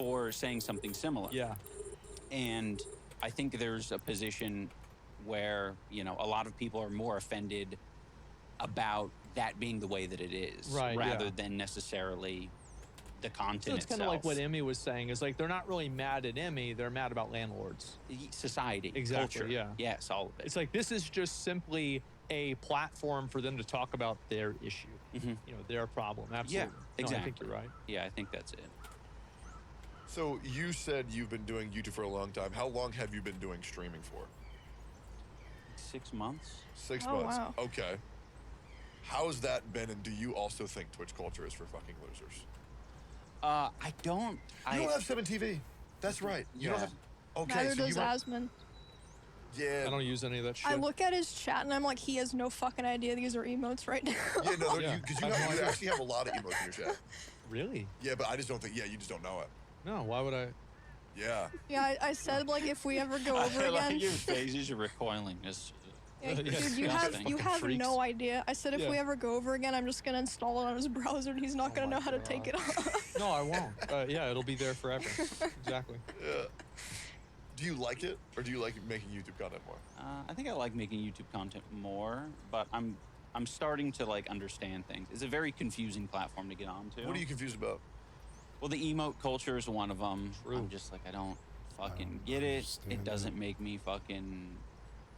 for saying something similar. Yeah. And I think there's a position where, you know, a lot of people are more offended about that being the way that it is, rather than necessarily the content So it's kind of like what Emmy was saying, is like they're not really mad at Emmy, they're mad about landlords. Society, exactly, culture. yeah. Yes, all of it. It's like this is just simply a platform for them to talk about their issue, you know, their problem. Absolutely. Yeah, exactly. No, I think you're right. Yeah, I think that's it. So you said you've been doing YouTube for a long time. How long have you been doing streaming for? 6 months. 6 Oh, months. wow. Okay. How's that been, and do you also think Twitch culture is for fucking losers? I don't. You don't have 7TV. That's right. You don't have. Okay. Neither so does you Asmon. Yeah. I don't use any of that shit. I look at his chat and I'm like, he has no fucking idea these are emotes right now. Yeah, no, because you actually have a lot of emotes in your chat. Really? Yeah, but I just don't think. Yeah, you just don't know it. No, why would I? Yeah. Yeah, I said like if we ever go over I again. like your faces, you're recoiling. Yeah, dude, disgusting. you have Freaks. no idea. I said if we ever go over again, I'm just gonna install it on his browser and he's not gonna know how to take it off. No, I won't. Yeah, it'll be there forever. Exactly. Yeah. Do you like it, or do you like making YouTube content more? I think I like making YouTube content more, but I'm starting to like understand things. It's a very confusing platform to get onto. What are you confused about? Well, the emote culture is one of them. True. I'm just like, I don't fucking get it. It doesn't make me fucking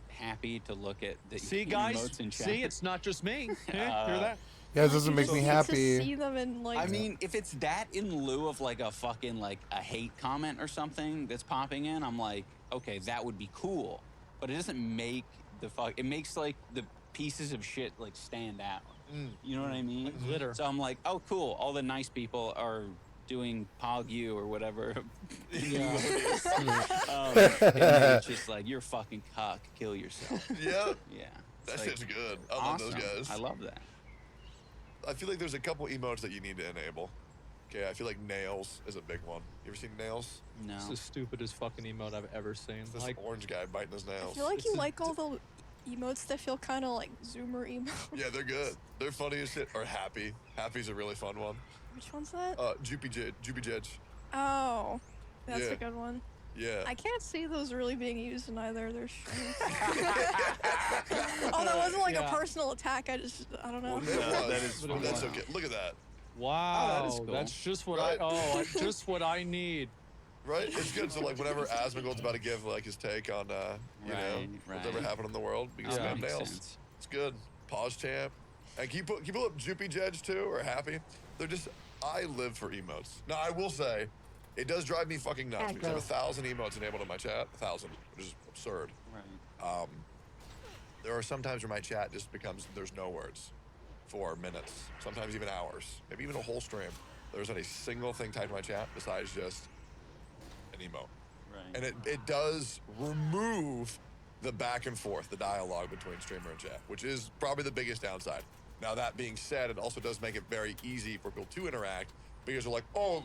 happy to look at the See, emotes guys? in chat. See, it's not just me. Hear that? Yeah, it doesn't make You me just need to happy. see them in like. I mean, if it's that in lieu of like a fucking like a hate comment or something that's popping in, I'm like, okay, that would be cool. But it doesn't make the fuck. It makes like the pieces of shit like stand out. You know what I mean? Like glitter. So I'm like, oh, cool. All the nice people are doing PogU or whatever. And it's just like, you're fucking cuck. Kill yourself. Yeah. Yeah. That It's shit's good. I awesome. love those guys. I love that. I feel like there's a couple emotes that you need to enable. Okay, I feel like nails is a big one. You ever seen nails? No. It's the stupidest fucking emote I've ever seen. It's this Like, orange guy biting his I nails. feel like It's you a like all the emotes that feel kind of like Zoomer emotes. Yeah, they're good. They're funny as shit. Or Happy. Happy's a really fun one. Which one's that? Joopy Jedge. Oh, that's Yeah. a good one. Yeah. I can't see those really being used in either. They're streams. Oh, that wasn't like a personal attack. I don't know. Well, it was. that is Well, that's fun. okay. Look at that. wow, that is cool. that's just what Right. just what I need. Right? It's good. So, like, whenever Asmongold's about to give, like, his take on, Right. whatever happened in the world, because Yeah. we have Makes nails. sense. It's good. Pause champ. And keep up Joopy Jedge, too, or Happy. They're just, I live for emotes. Now, I will say, it does drive me fucking nuts because I have 1,000 emotes enabled in my chat. 1,000, which is absurd. Right. There are some times where my chat just becomes, there's no words for minutes, sometimes even hours, maybe even a whole stream. There's not a single thing typed in my chat besides just an emote. Right. And it does remove the back and forth, the dialogue between streamer and chat, which is probably the biggest downside. Now, that being said, it also does make it very easy for people to interact because they're like, oh,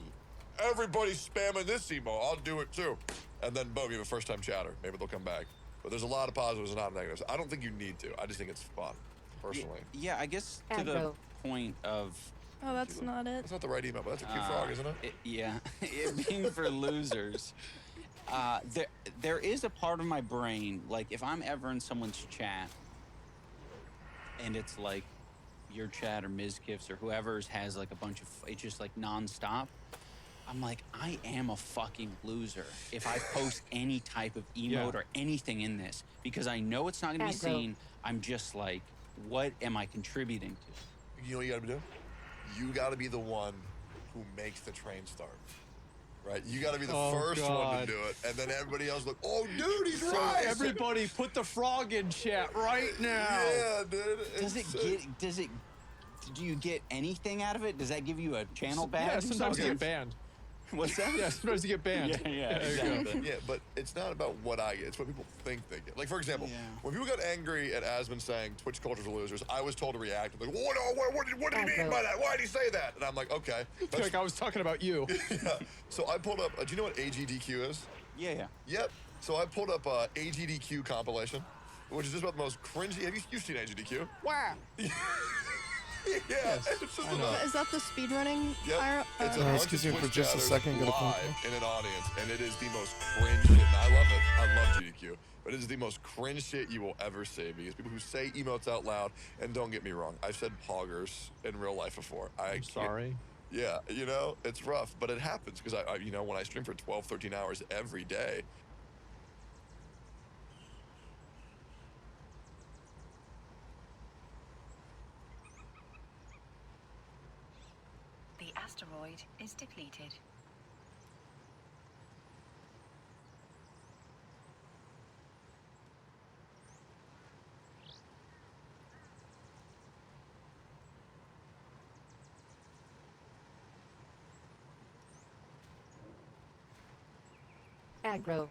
everybody's spamming this emote, I'll do it too. And then, boom, you have a first-time chatter. Maybe they'll come back. But there's a lot of positives and not negatives. I don't think you need to. I just think it's fun, personally. Yeah, I guess to the point of... Oh, that's not it. That's not the right emote, but that's a cute frog, isn't it? Yeah, it being for losers. There is a part of my brain, like if I'm ever in someone's chat and it's like your chat or Mizkif's or whoever's has like a bunch of, it's just like nonstop. I'm like, I am a fucking loser if I post any type of emote or anything in this because I know it's not gonna be seen. I'm just like, what am I contributing to? You know what you gotta do? You gotta be the one who makes the train start. Right? You gotta be the first one to do it. And then everybody else like, oh dude, he's right. Everybody put the frog in chat right now. Yeah, dude. Do you get anything out of it? Does that give you a channel badge? Yeah, sometimes you get banned. What's that? Yeah, sometimes you get banned. Yeah, exactly. Yeah, but it's not about what I get. It's what people think they get. Like, for example, when people got angry at Asmon saying Twitch cultures are losers, I was told to react. Like, what did he mean by that? Why did he say that? And I'm like, okay. Like I was talking about you. Yeah. So I pulled up, do you know what AGDQ is? Yeah. Yep. So I pulled up AGDQ compilation, which is just about the most cringy. You've seen AGDQ? Wow. Yes, it's just I know. Is that the speedrunning? Yep. It's a okay. bunch excuse of me for Twitch just a chatters second, get a phone live call. in an audience, and it is the most cringe shit. And I love it. I love GDQ, but it is the most cringe shit you will ever see because people who say emotes out loud, and don't get me wrong, I've said poggers in real life before. I'm sorry. Yeah, you know, it's rough, but it happens because I, you know, when I stream for 12, 13 hours every day, The asteroid is depleted. Aggro.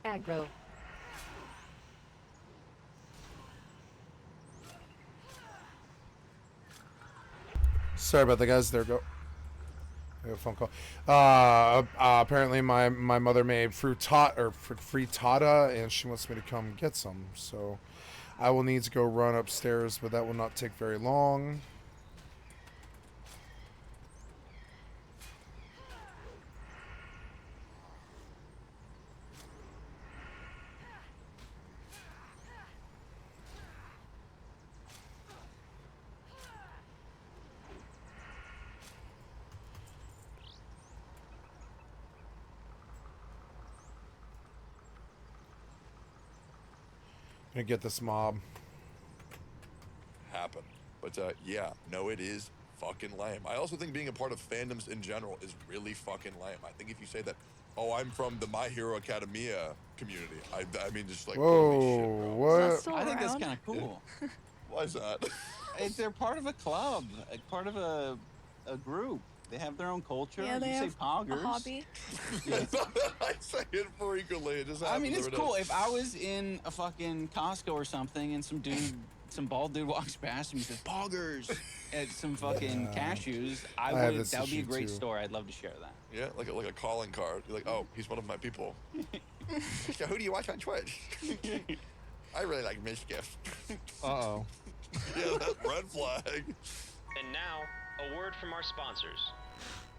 Aggro. Sorry about that, guys. There we go. I got a phone call. Apparently my mother made frittata, and she wants me to come get some. So I will need to go run upstairs, but that will not take very long. Gonna get this mob. happen. But yeah, no, it is fucking lame. I also think being a part of fandoms in general is really fucking lame. I think if you say that, oh, I'm from the My Hero Academia community, I mean, just like, holy shit, Whoa, bro. what? That's still I think that's around? kind of cool. Why is that? They're part of a club, part of a group. They have their own culture. Yeah, you they say have poggers. a hobby. I say it frequently. It just I mean, happens it's every cool. day. If I was in a fucking Costco or something and some bald dude walks past and he says "poggers" at some fucking Yeah. cashews, I have that would this be a issue, great too. story. I'd love to share that. Yeah, like a calling card. You're like, oh, he's one of my people. So who do you watch on Twitch? I really like Mischief. Uh-oh. Yeah, that's red flag. And now, a word from our sponsors.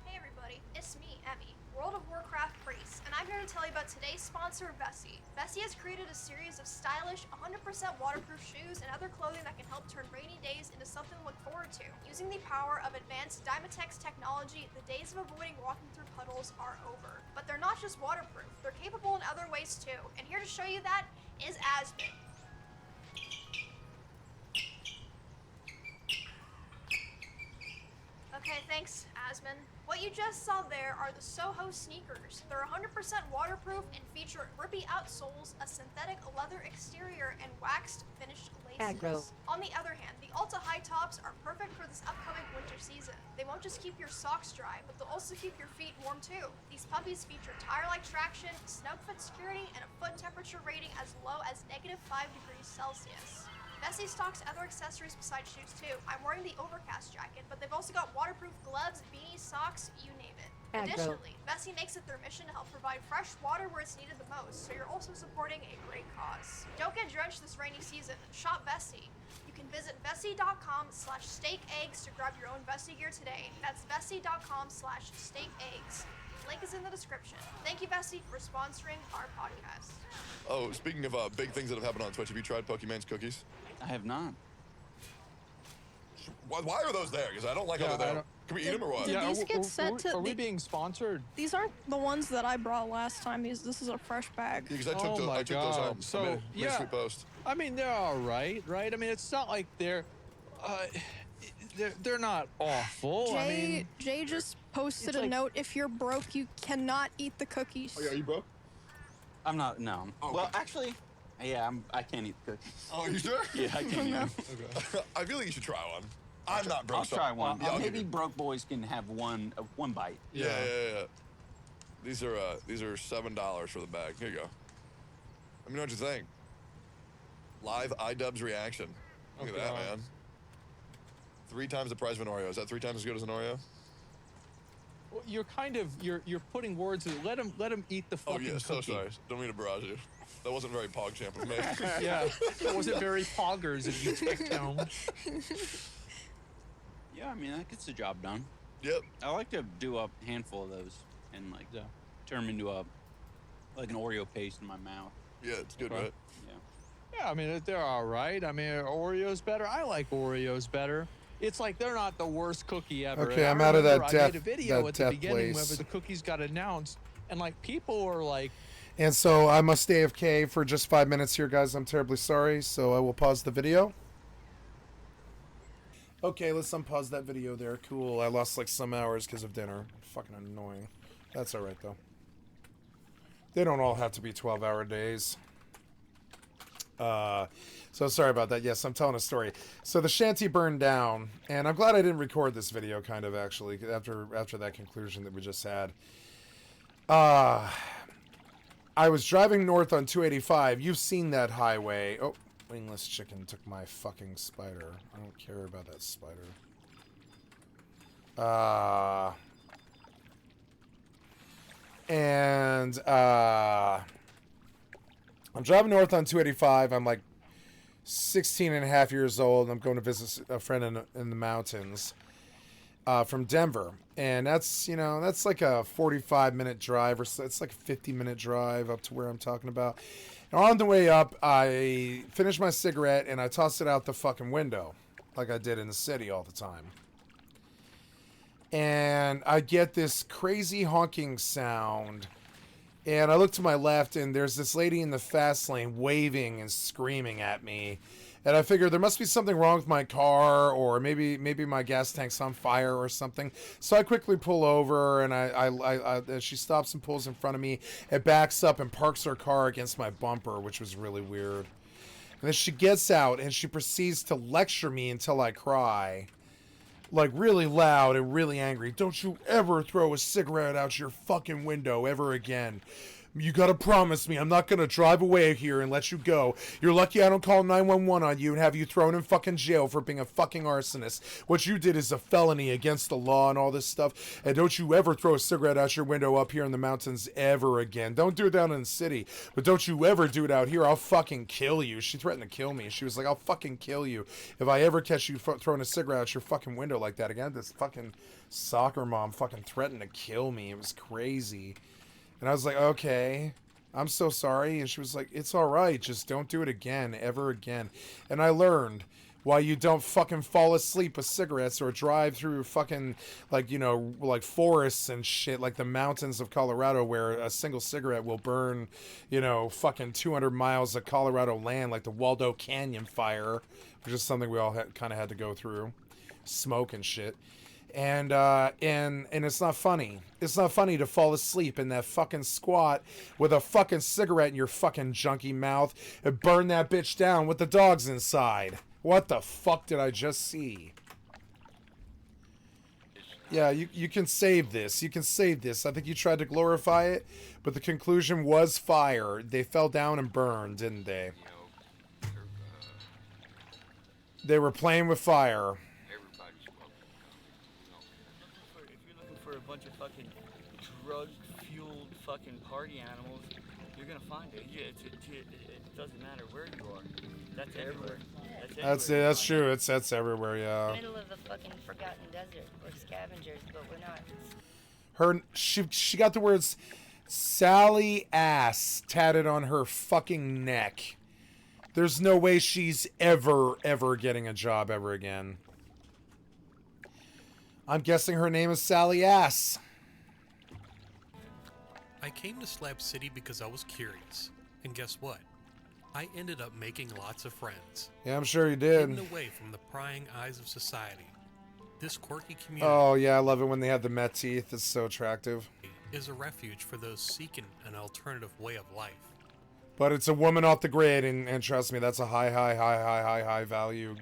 Hey everybody, it's me, Emmy, World of Warcraft priest, and I'm here to tell you about today's sponsor, Vessi. Vessi has created a series of stylish, 100% waterproof shoes and other clothing that can help turn rainy days into something to look forward to. Using the power of advanced Dymatex technology, the days of avoiding walking through puddles are over. But they're not just waterproof, they're capable in other ways too. And here to show you that is Asmon. Okay, thanks, Asmon. What you just saw there are the Soho sneakers. They're 100% waterproof and feature rippy outsoles, a synthetic leather exterior, and waxed finished laces. Aggro. On the other hand, the Ulta high tops are perfect for this upcoming winter season. They won't just keep your socks dry, but they'll also keep your feet warm too. These puppies feature tire-like traction, snug fit security, and a foot temperature rating as low as -5 degrees Celsius. Vessi stocks other accessories besides shoes too. I'm wearing the Overcast jacket, but they've also got waterproof gloves, beanies, socks, you name it. Aggro. Additionally, Vessi makes it their mission to help provide fresh water where it's needed the most, so you're also supporting a great cause. Don't get drenched this rainy season. Shop Vessi. You can visit Vessi.com/steakeggs to grab your own Vessi gear today. That's Vessi.com/steakeggs. Link is in the description. Thank you, Vessi, for sponsoring our podcast. Oh, speaking of big things that have happened on Twitch, have you tried Pokemon's cookies? I have not. Why are those there? Because I don't like how Yeah, they're I there. Can we eat them or what? Did these get sent to? Are we being sponsored? These aren't the ones that I brought last time. This is a fresh bag. Yeah, because I took, Oh I took those home. So, I made a yeah. sweet post. I mean, they're all right, right? I mean, it's not like they're not awful. I mean, Jay just posted a like- note. If you're broke, you cannot eat the cookies. Oh, yeah, you broke? I'm not. No. Oh, Well, okay. actually, yeah, I can't eat the cookies. Oh, you sure? Yeah, I can't eat them. I feel like you should try one. I'm not broke. I'll so- try one. Yeah, I'll give Maybe you- broke boys can have one bite. Yeah. These are $7 for the bag. Here you go. Let me know what you think. Live iDubbbz reaction. Look at that, God. man. 3 times the price of an Oreo. Is that 3 times as good as an Oreo? well, you're putting words. Let him eat the Oh fucking yeah, so cookie. sorry. Don't mean to barrage you. That wasn't very PogChamp of me. Yeah, that wasn't very poggers of you, Tectone. Yeah, I mean that gets the job done. Yep. I like to do a handful of those and like Yeah. turn them into an Oreo paste in my mouth. Yeah, it's good, Okay. right? Yeah. Yeah, I mean, they're all right. I mean, Oreos better. I like Oreos better. It's like they're not the worst cookie ever. Okay, And I'm I out of that remember I made a death- video that at the death beginning place. whenever the cookies got announced, and like people were like, And so I must AFK for just 5 minutes here, guys. I'm terribly sorry. So I will pause the video. Okay, let's unpause that video there. Cool. I lost like some hours because of dinner. Fucking annoying. That's all right, though. They don't all have to be 12-hour days. So sorry about that. Yes, I'm telling a story. So the shanty burned down, and I'm glad I didn't record this video, kind of, actually, after that conclusion that we just had. I was driving north on 285. You've seen that highway. Oh, wingless chicken took my fucking spider. I don't care about that spider. I'm driving north on 285. I'm like 16 and a half years old. I'm going to visit a friend in the mountains from Denver. And that's, you know, that's like a 45-minute drive, or so. It's like a 50-minute drive up to where I'm talking about. And on the way up, I finished my cigarette and I tossed it out the fucking window like I did in the city all the time. And I get this crazy honking sound. And I look to my left, and there's this lady in the fast lane waving and screaming at me. And I figure there must be something wrong with my car, or maybe my gas tank's on fire or something. So I quickly pull over, and I she stops and pulls in front of me. It backs up and parks her car against my bumper, which was really weird. And then she gets out, and she proceeds to lecture me until I cry. Like, really loud and really angry. Don't you ever throw a cigarette out your fucking window ever again. You gotta promise me I'm not gonna drive away here and let you go. You're lucky I don't call 911 on you and have you thrown in fucking jail for being a fucking arsonist. What you did is a felony against the law and all this stuff. And don't you ever throw a cigarette out your window up here in the mountains ever again. Don't do it down in the city. But don't you ever do it out here. I'll fucking kill you. She threatened to kill me. She was like, I'll fucking kill you if I ever catch you throwing a cigarette out your fucking window like that again. This fucking soccer mom fucking threatened to kill me. It was crazy. And I was like, okay, I'm so sorry. And she was like, it's all right. Just don't do it again, ever again. And I learned why you don't fucking fall asleep with cigarettes or drive through fucking, like, you know, like forests and shit, like the mountains of Colorado, where a single cigarette will burn, you know, fucking 200 miles of Colorado land, like the Waldo Canyon fire, which is something we all kind of had to go through, smoke and shit. And it's not funny. It's not funny to fall asleep in that fucking squat with a fucking cigarette in your fucking junky mouth and burn that bitch down with the dogs inside. What the fuck did I just see? Yeah, you can save this. You can save this. I think you tried to glorify it, but the conclusion was fire. They fell down and burned, didn't they? They were playing with fire. For a bunch of fucking drug-fueled fucking party animals, you're gonna find it. It doesn't matter where you are. That's everywhere. That's it. That's true. That's everywhere. Yeah. Middle of the fucking forgotten desert. We're scavengers, but we're not. She got the words Sally ass tatted on her fucking neck. There's no way she's ever getting a job ever again. I'm guessing her name is Sally Ass. I came to Slab City because I was curious. And guess what? I ended up making lots of friends. Yeah, I'm sure you did. Hidden away from the prying eyes of society. This quirky community. Oh, yeah, I love it when they have the Met teeth. It's so attractive. Is a refuge for those seeking an alternative way of life. But it's a woman off the grid, and trust me, that's a high value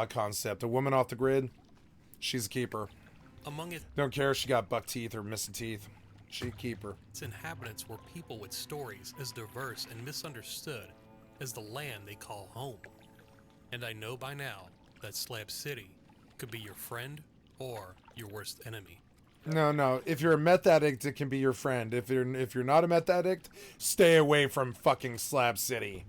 concept. A woman off the grid, she's a keeper. Among its Don't care if she got buck teeth or missing teeth. She a keeper. inhabitants were people with stories as diverse and misunderstood as the land they call home. And I know by now that Slab City could be your friend or your worst enemy. No. If you're a meth addict, it can be your friend. If you're not a meth addict, stay away from fucking Slab City.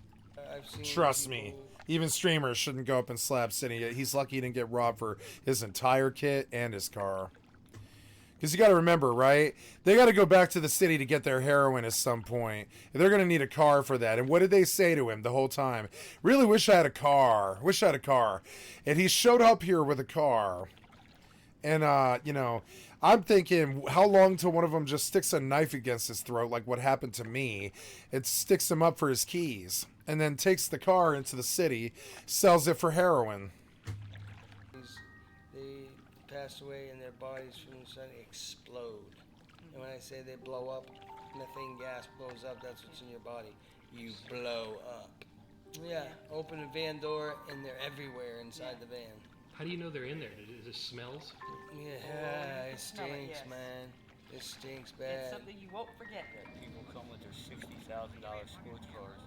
Trust me. Even streamers shouldn't go up in Slab City. He's lucky he didn't get robbed for his entire kit and his car. Because you got to remember, right? They got to go back to the city to get their heroin at some point. They're going to need a car for that. And what did they say to him the whole time? Really wish I had a car. Wish I had a car. And he showed up here with a car. And, I'm thinking, how long till one of them just sticks a knife against his throat, like what happened to me? It sticks him up for his keys. And then takes the car into the city, sells it for heroin. They pass away and their bodies from the sun explode. And when I say they blow up, methane gas blows up, that's what's in your body. You blow up. Yeah, open a van door and they're everywhere inside the van. How do you know they're in there? It just smells? Yeah, it stinks, man. It stinks bad. It's something you won't forget. People come with their $60,000 sports cars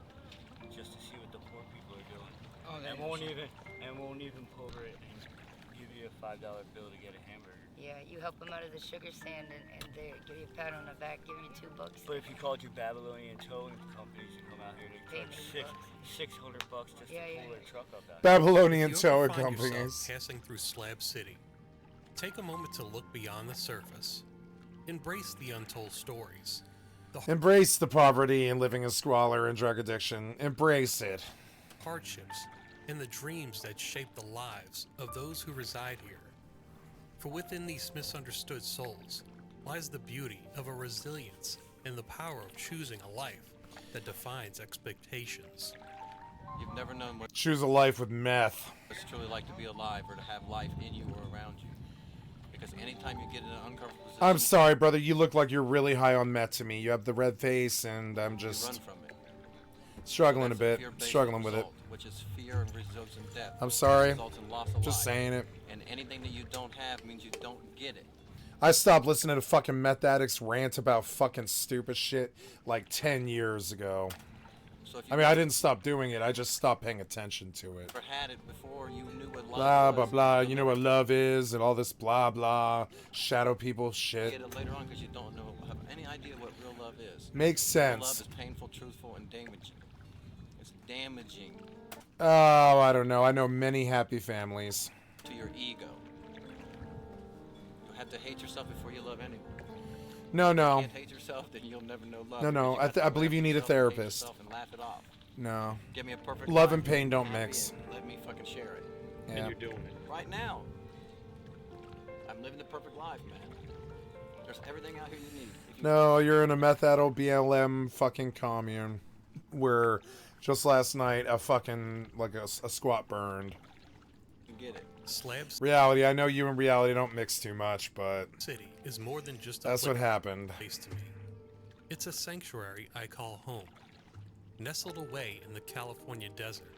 just to see what the poor people are doing. Oh, and won't even pull over it and give you a $5 bill to get a hamburger. Yeah, you help them out of the sugar stand and they give you a pat on the back, give you $2. But if you called your Babylonian towing companies to come out here, they charge $600 just to pull their truck up out. Babylonian If you ever towing find yourself companies. passing through Slab City, take a moment to look beyond the surface. Embrace the untold stories. Embrace the poverty and living in squalor and drug addiction. Embrace it. Hardships and the dreams that shape the lives of those who reside here. For within these misunderstood souls lies the beauty of a resilience and the power of choosing a life that defines expectations. You've never known what Choose a life with meth. it's truly like to be alive or to have life in you or around you. Because anytime you get in an uncomfortable position, I'm sorry, brother. You look like you're really high on meth to me. You have the red face, and I'm just you run from it. struggling a That's bit. fear-based Struggling with it. result, which is fear and results in death. I'm sorry. Results in loss of Just life. saying it. And anything that you don't have means you don't get it. I stopped listening to fucking meth addicts rant about fucking stupid shit like 10 years ago. So if you I mean, I didn't stop doing it. I just stopped paying attention to it. never had it before, you knew what love Blah, was. blah, blah. You know what love is and all this blah, blah. Shadow people You shit. get it later on because you don't know, have any idea what real love is. Makes Real sense. love is painful, truthful, and damaging. It's damaging Oh, I don't know. I know many happy families. to your ego. You have to hate yourself before you love anyone. No, If no. you can't hate yourself, then you'll never know love. No, no. because you I have to believe you laugh need a at yourself, hate therapist. yourself, and laugh it off. No. Give me a perfect Love life, and pain don't happy mix. it. Let me fucking share it. Yeah. And you're doing it. Right now. I'm living the perfect life, man. There's everything out here you need. If you No, you're in a methadol BLM fucking commune where just last night a fucking, like a squat burned. can get it. Slab Reality, I know you and reality don't mix too much, but City is more than just a that's what happened. place to me. It's a sanctuary I call home, nestled away in the California desert.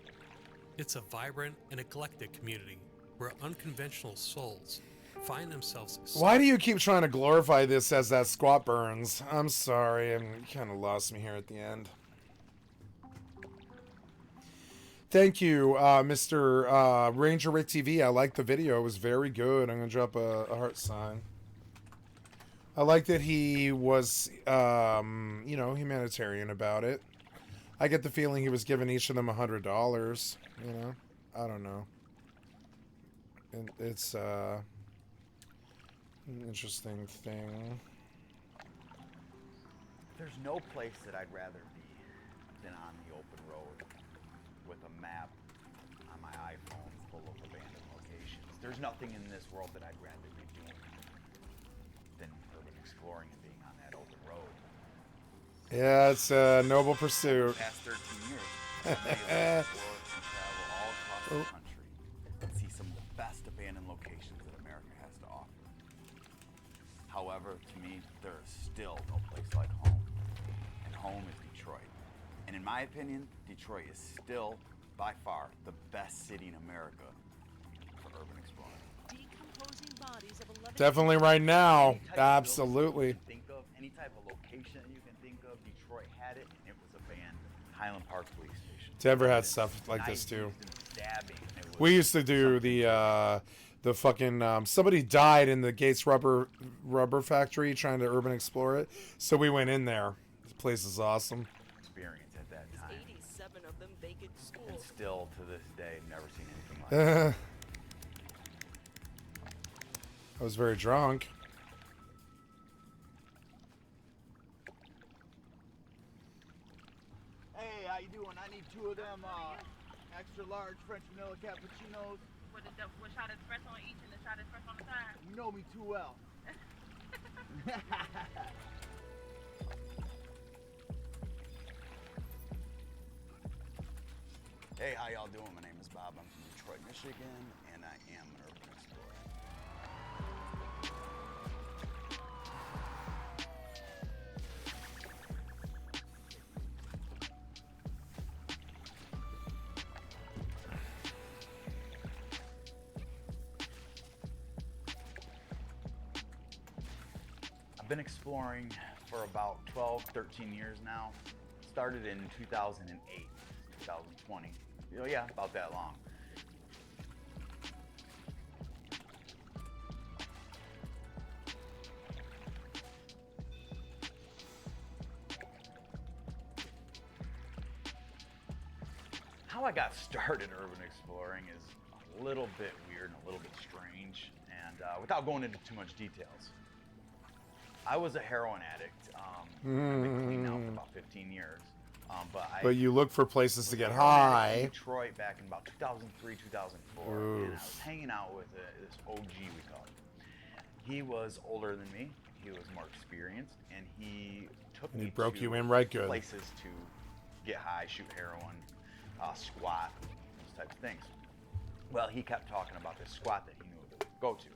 It's a vibrant and eclectic community where unconventional souls find themselves. Why do you keep trying to glorify this as that squat burns? I'm sorry, you kind of lost me here at the end. Thank you, Mr. Ranger Rick TV. I liked the video. It was very good. I'm going to drop a heart sign. I like that he was, humanitarian about it. I get the feeling he was giving each of them $100, I don't know. It's, an interesting thing. There's no place that I'd rather be than on the open road with a map on my iPhone full of abandoned locations. There's nothing in this world that I'd rather be doing exploring and being on that open road. Yeah, it's a noble pursuit. The past 13 years, I've been able to explore and travel all across the country and see some of the best abandoned locations that America has to offer. However, to me, there is still no place like home, and home is Detroit. And in my opinion, Detroit is still, by far, the best city in America for urban exploring. Definitely right now. Absolutely. Think of any type of location that you can think of. Detroit had it, and it was abandoned. Highland Park Police Station. Denver had stuff like this too. We used to do the fucking somebody died in the Gates rubber factory trying to urban explore it, so we went in there. This place is awesome. Experience at that time. 87 of them vacant schools. And still to this day, never seen anything like that. I was very drunk. Hey, how you doing? I need 2 of them extra large French vanilla cappuccinos. With shot espresso on each and the shot espresso on the side. You know me too well. Hey, how y'all doing? My name is Bob. I'm from Detroit, Michigan, and I am an urban explorer. I've been exploring for about 12, 13 years now. Started in 2008, 2020. You know, yeah, about that long. How I got started urban exploring is a little bit weird and a little bit strange, and without going into too much details. I was a heroin addict. I've been clean now for about 15 years. But you look for places to get high. In Detroit back in about 2003, 2004, and I was hanging out with this OG, we call him. He was older than me. He was more experienced, and he took me broke to you in right good. places to get high, shoot heroin, squat, those types of things. Well, he kept talking about this squat that he knew that we could go to.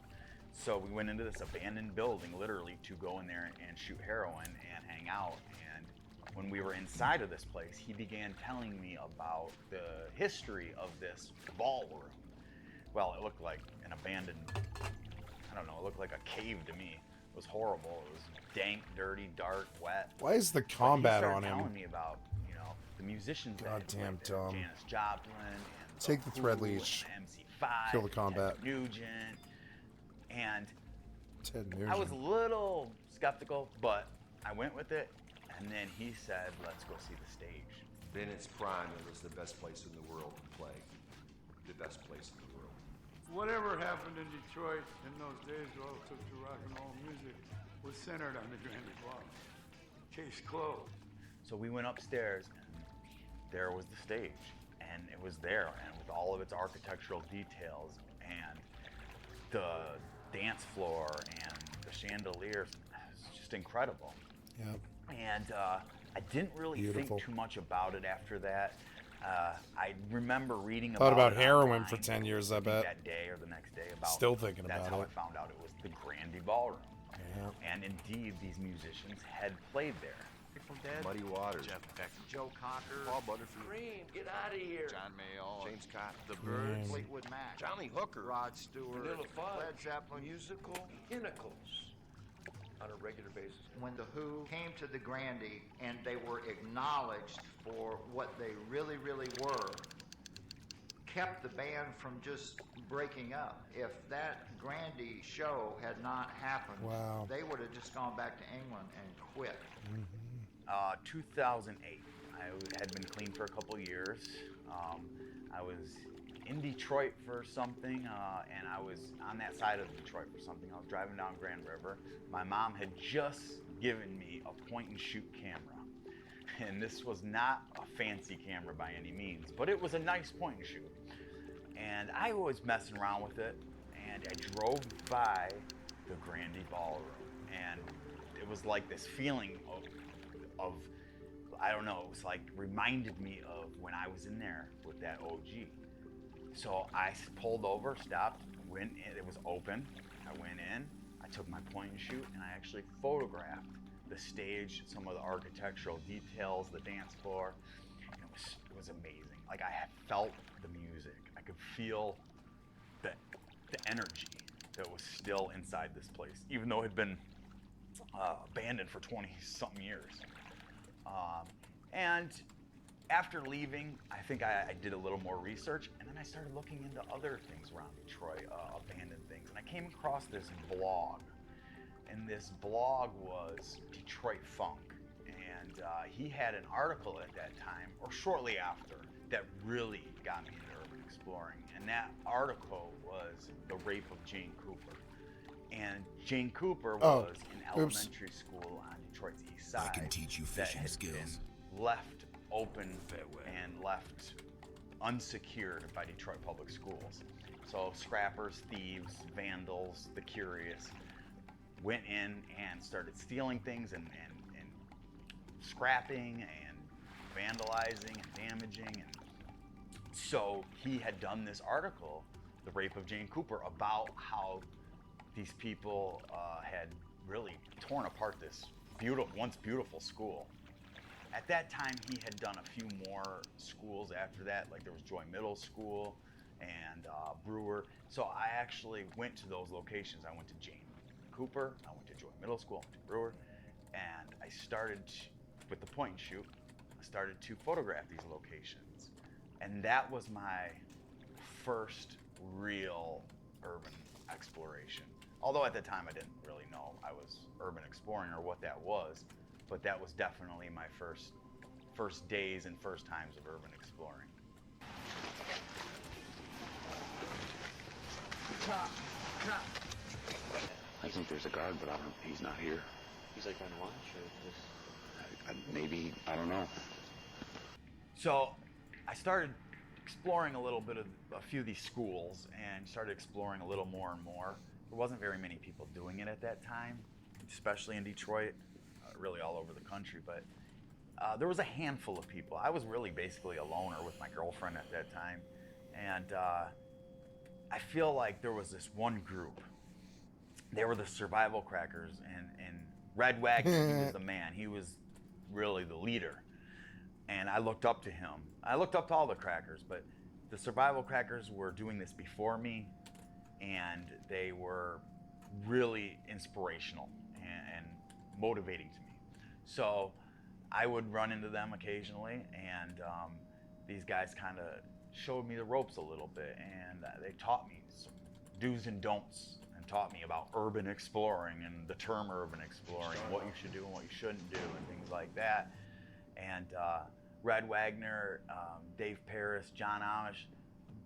So we went into this abandoned building, literally, to go in there and shoot heroin and hang out. And when we were inside of this place, he began telling me about the history of this ballroom. Well, it looked like an abandoned, I don't know, it looked like a cave to me. It was horrible. It was dank, dirty, dark, wet. Why is the combat on him? He started telling me about, you know, the musicians that Goddamn played there, dumb. Janis Joplin and Take the thread leash. MC5, Kill the combat. Ted Nugent. And Ted I was a Nugent. little skeptical, but I went with it. And then he said, let's go see the stage. In its prime, it was the best place in the world to play. The best place in the world. Whatever happened in Detroit in those days relative to rock and roll music was centered on the Grand Club. Case closed. So we went upstairs, and there was the stage. And it was there, and with all of its architectural details, and the dance floor, and the chandeliers, it's just incredible. Yep. And I didn't really Beautiful. think too much about it after that. I remember reading Thought about it heroin online, for 10 years, I bet. That day or the next day about. Still thinking That's about how it. I found out it was the Grandy Ballroom. Yeah. And indeed, these musicians had played there. From Dead, Muddy Waters, Jeff Beck, Joe Cocker, Paul Butterfield, Green, get out of here, John Mayall, James Cotton, The Byrds, Fleetwood Mac, Johnny Hooker, Rod Stewart, Vanilla Fudge, Led Zeppelin, musical pinnacles on a regular basis. When the Who came to the Grandy and they were acknowledged for what they really, really were, kept the band from just breaking up. If that Grandy show had not happened, Wow. they would have just gone back to England and quit. 2008. I had been clean for a couple years. I was in Detroit for something, and I was on that side of Detroit for something. I was driving down Grand River. My mom had just given me a point-and-shoot camera. And this was not a fancy camera by any means, but it was a nice point-and-shoot. And I was messing around with it, and I drove by the Grandy Ballroom, and it was like this feeling of I don't know, it was like reminded me of when I was in there with that OG. So I pulled over, stopped, went in, it was open. I went in, I took my point and shoot, and I actually photographed the stage, some of the architectural details, the dance floor. It was amazing. Like I had felt the music. I could feel the energy that was still inside this place, even though it had been abandoned for 20-something years. And after leaving, I think I did a little more research, and then I started looking into other things around Detroit, abandoned things, and I came across this blog. And this blog was Detroit Funk. And he had an article at that time, or shortly after, that really got me into urban exploring. And that article was The Rape of Jane Cooper. And Jane Cooper was in elementary school on Detroit's east side. I can teach you fishing skills. Left open and left unsecured by Detroit Public Schools. So scrappers, thieves, vandals, the curious went in and started stealing things and scrapping and vandalizing and damaging. And so he had done this article, The Rape of Jane Cooper, about how these people had really torn apart this once beautiful school. At that time, he had done a few more schools after that, like there was Joy Middle School and Brewer. So I actually went to those locations. I went to Jane Cooper, I went to Joy Middle School, I went to Brewer, and I started with the point and shoot. I started to photograph these locations. And that was my first real urban exploration. Although at the time I didn't really know I was urban exploring or what that was, but that was definitely my first days and first times of urban exploring. I think there's a guard, but he's not here. He's like on watch or just... Maybe, I don't know. So I started exploring a little bit of a few of these schools and started exploring a little more and more. There wasn't very many people doing it at that time, especially in Detroit, really all over the country, but there was a handful of people. I was really basically a loner with my girlfriend at that time, and I feel like there was this one group. They were the Survival Crackers, and Red Wagner, he was the man. He was really the leader, and I looked up to him. I looked up to all the Crackers, but the Survival Crackers were doing this before me, and they were really inspirational and motivating to me. So I would run into them occasionally, and these guys kind of showed me the ropes a little bit, and they taught me some do's and don'ts, and taught me about urban exploring and the term urban exploring, what you should do and what you shouldn't do, and things like that. And Red Wagner, Dave Paris, John Amish,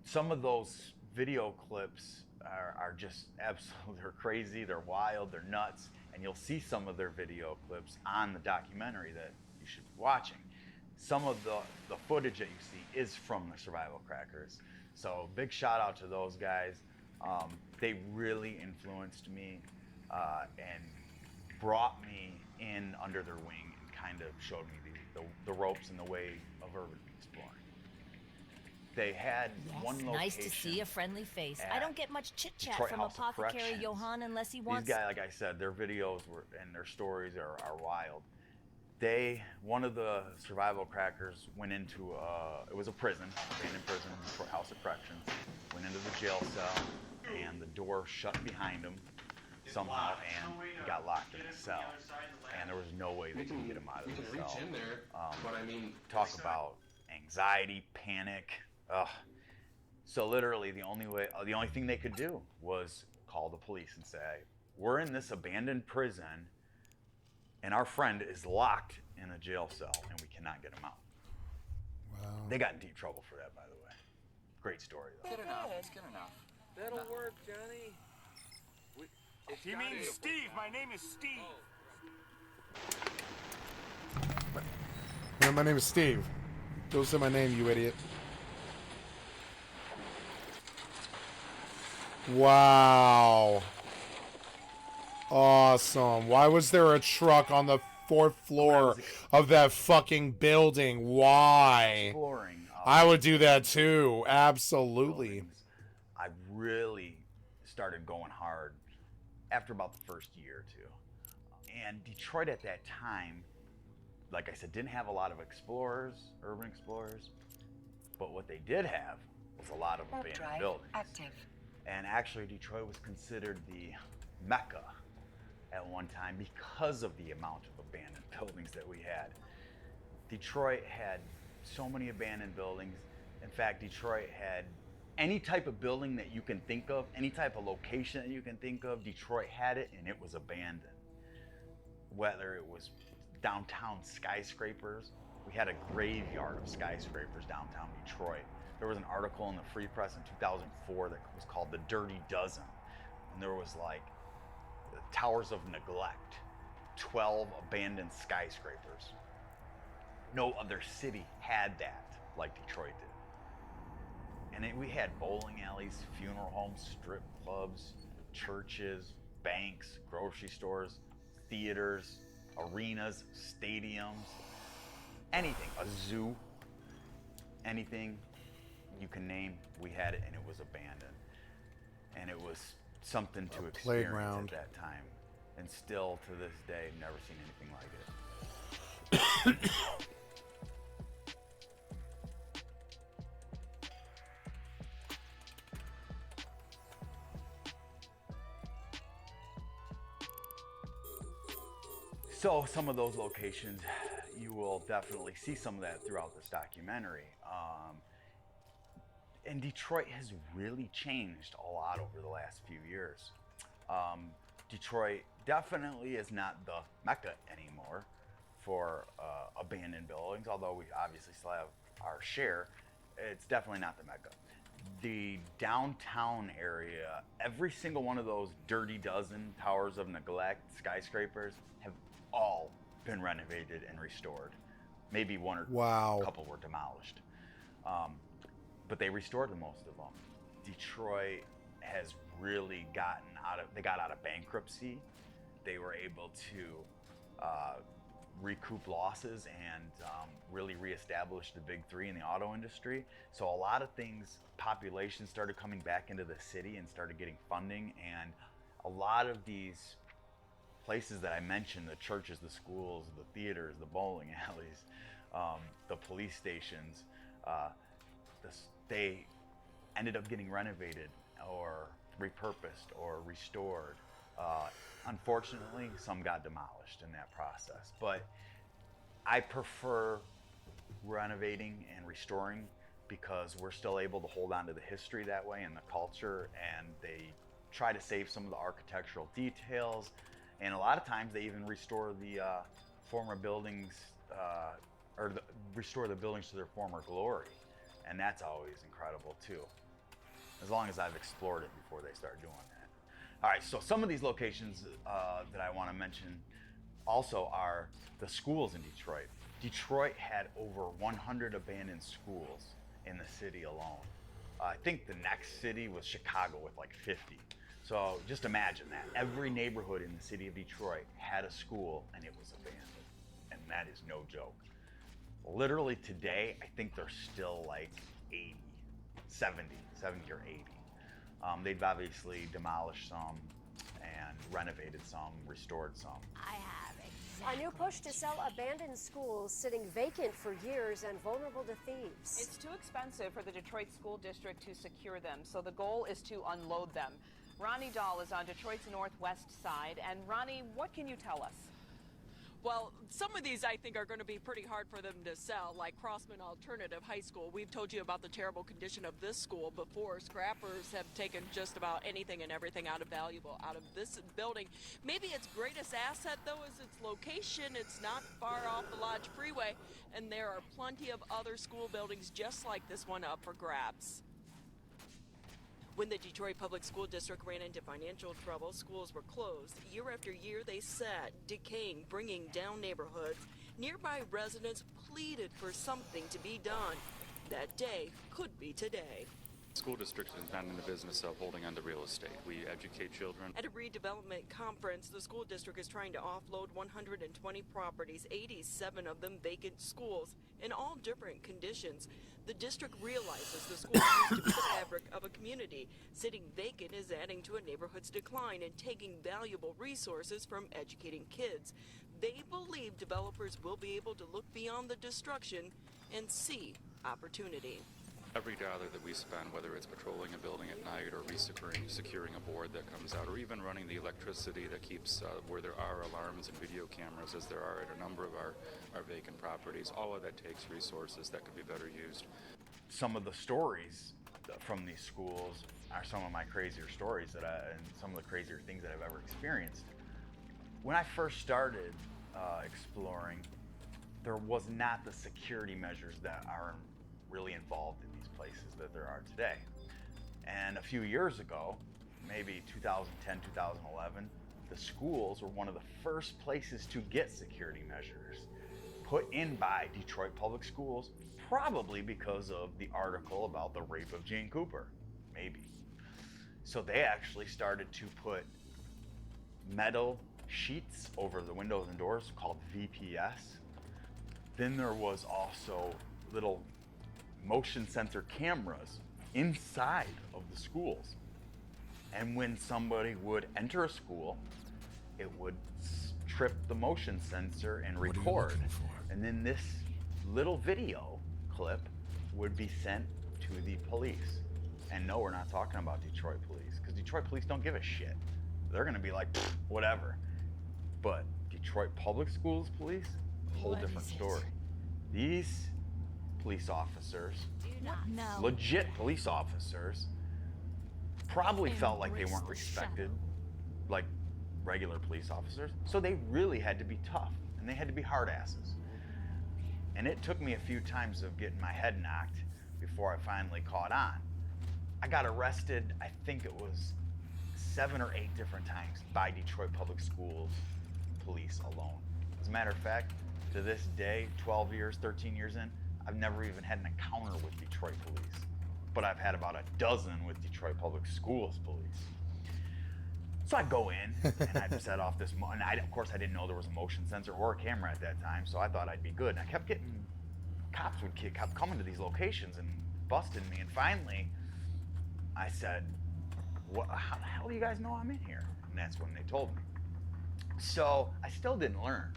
some of those video clips are just absolutely, they're crazy, they're wild, they're nuts, and you'll see some of their video clips on the documentary that you should be watching. Some of the footage that you see is from the Survival Crackers. So big shout out to those guys. They really influenced me and brought me in under their wing and kind of showed me the ropes and the way of urban exploring. They had one location. Nice to see a friendly face. I don't get much chit-chat Detroit from House of Apothecary Corrections. Johann unless he wants... These guys, like I said, their videos and their stories are wild. One of the Survival Crackers went into, it was a prison, abandoned prison, Detroit House of Corrections, went into the jail cell, and the door shut behind him somehow, and he got locked in the cell. And there was no way they could get him out of the cell. Reach in there, but I mean, talk about anxiety, panic. Ugh. So literally, the only thing they could do was call the police and say, "We're in this abandoned prison, and our friend is locked in a jail cell, and we cannot get him out." Wow. They got in deep trouble for that, by the way. Great story, though. Good enough. It's good enough. That'll work, Johnny. He means Steve. My name is Steve. Yeah, my name is Steve. Don't say my name, you idiot. Wow. Awesome. Why was there a truck on the 4th floor of that fucking building? Why? Exploring. I would do that too. Absolutely. I really started going hard after about the first year or two. And Detroit at that time, like I said, didn't have a lot of explorers, urban explorers, but what they did have was a lot of abandoned buildings. Active. And actually Detroit was considered the Mecca at one time because of the amount of abandoned buildings that we had. Detroit had so many abandoned buildings. In fact, Detroit had any type of building that you can think of, any type of location that you can think of, Detroit had it, and it was abandoned. Whether it was downtown skyscrapers, we had a graveyard of skyscrapers downtown Detroit. There was an article in the Free Press in 2004 that was called The Dirty Dozen. And there was like the towers of neglect, 12 abandoned skyscrapers. No other city had that like Detroit did. And we had bowling alleys, funeral homes, strip clubs, churches, banks, grocery stores, theaters, arenas, stadiums, anything, a zoo, anything you can name, we had it, and it was abandoned. And it was something to experience playground. at that time. And still to this day, never seen anything like it. So some of those locations, you will definitely see some of that throughout this documentary. And Detroit has really changed a lot over the last few years. Detroit definitely is not the Mecca anymore for abandoned buildings, although we obviously still have our share. It's definitely not the Mecca. The downtown area, every single one of those dirty dozen towers of neglect, skyscrapers, have all been renovated and restored. Maybe one or Wow. a couple were demolished. But they restored the most of them. Detroit has really got out of bankruptcy. They were able to recoup losses and really reestablish the big three in the auto industry. So a lot of things, population started coming back into the city and started getting funding, and a lot of these places that I mentioned, the churches, the schools, the theaters, the bowling alleys, the police stations, they ended up getting renovated or repurposed or restored. Unfortunately, some got demolished in that process, but I prefer renovating and restoring because we're still able to hold on to the history that way and the culture, and they try to save some of the architectural details, and a lot of times they even restore the former buildings restore the buildings to their former glory, and that's always incredible too, as long as I've explored it before they start doing that. All right, so some of these locations that I want to mention also are the schools in Detroit. Detroit had over 100 abandoned schools in the city alone. I think the next city was Chicago with like 50. So just imagine that. Every neighborhood in the city of Detroit had a school and it was abandoned. And that is no joke. Literally today, I think there's still like 70 or 80. They've obviously demolished some and renovated some, restored some. I have A new push to sell abandoned schools sitting vacant for years and vulnerable to thieves. It's too expensive for the Detroit School District to secure them, so the goal is to unload them. Ronnie Dahl is on Detroit's northwest side. And Ronnie, what can you tell us? Well, some of these I think are going to be pretty hard for them to sell, like Crossman Alternative High School. We've told you about the terrible condition of this school before. Scrappers have taken just about anything and everything out of this building. Maybe its greatest asset, though, is its location. It's not far off the Lodge Freeway, and there are plenty of other school buildings just like this one up for grabs. When the Detroit Public School District ran into financial trouble, schools were closed. Year after year, they sat, decaying, bringing down neighborhoods. Nearby residents pleaded for something to be done. That day could be today. School district is not in the business of holding on to real estate. We educate children. At a redevelopment conference, the school district is trying to offload 120 properties, 87 of them vacant schools, in all different conditions. The district realizes the schools used to be the fabric of a community. Sitting vacant is adding to a neighborhood's decline and taking valuable resources from educating kids. They believe developers will be able to look beyond the destruction and see opportunity. Every dollar that we spend, whether it's patrolling a building at night or securing a board that comes out, or even running the electricity that keeps where there are alarms and video cameras, as there are at a number of our vacant properties, all of that takes resources that could be better used. Some of the stories from these schools are some of my crazier stories and some of the crazier things that I've ever experienced. When I first started exploring, there was not the security measures that are really involved in these places that there are today. And a few years ago, maybe 2010, 2011, the schools were one of the first places to get security measures put in by Detroit Public Schools, probably because of the article about the rape of Jane Cooper, maybe. So they actually started to put metal sheets over the windows and doors called VPS. Then there was also little motion sensor cameras inside of the schools. And when somebody would enter a school, it would trip the motion sensor and record. And then this little video clip would be sent to the police. And no, we're not talking about Detroit police, because Detroit police don't give a shit. They're gonna be like, whatever. But Detroit Public Schools police, a whole different story. These police officers, legit police officers, probably felt like they weren't respected like regular police officers, so they really had to be tough and they had to be hard asses. And it took me a few times of getting my head knocked before I finally caught on. I got arrested, I think it was 7 or 8 different times by Detroit Public Schools police alone. As a matter of fact, to this day, 12 years, 13 years in, I've never even had an encounter with Detroit police, but I've had about a dozen with Detroit Public Schools police. So I'd go in and I'd set off this, and of course I didn't know there was a motion sensor or a camera at that time, so I thought I'd be good. And I kept getting, cops kept coming to these locations and busting me, and finally I said, how the hell do you guys know I'm in here? And that's when they told me. So I still didn't learn.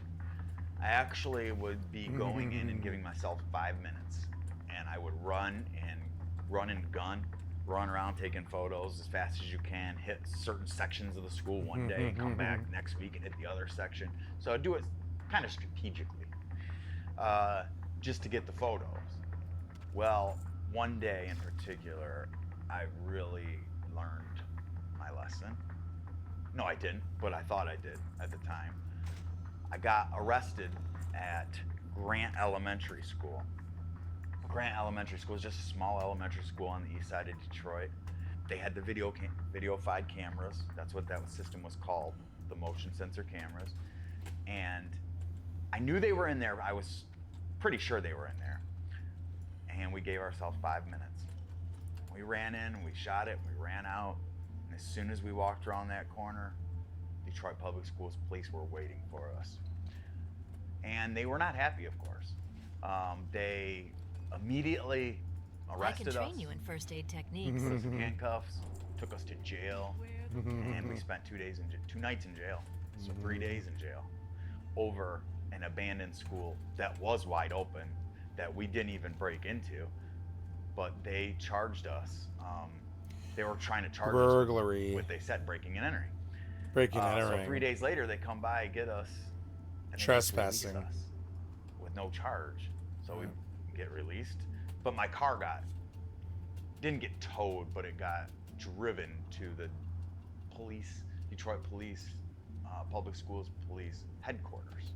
I actually would be going in and giving myself 5 minutes, and I would run and gun, run around taking photos as fast as you can, hit certain sections of the school one day, come back next week and hit the other section. So I'd do it kind of strategically, just to get the photos. Well, one day in particular, I really learned my lesson. No, I didn't, but I thought I did at the time. I got arrested at Grant Elementary School. Grant Elementary School is just a small elementary school on the east side of Detroit. They had the video-fied cameras. That's what that system was called, the motion sensor cameras. And I knew they were in there. I was pretty sure they were in there. And we gave ourselves 5 minutes. We ran in and we shot it, we ran out. And as soon as we walked around that corner, Detroit Public Schools police were waiting for us. And they were not happy, of course. They immediately arrested us. I can train you in first aid techniques. Put us in handcuffs, took us to jail, and we spent 2 nights in jail. So 3 days in jail over an abandoned school that was wide open, that we didn't even break into, but they charged us. They were trying to charge burglary us with, they said, breaking and entering. Breaking and entering. So 3 days later, they come by, get us, and trespassing us with no charge. So we get released. But my car didn't get towed, but it got driven to the Detroit Police, Public Schools Police headquarters.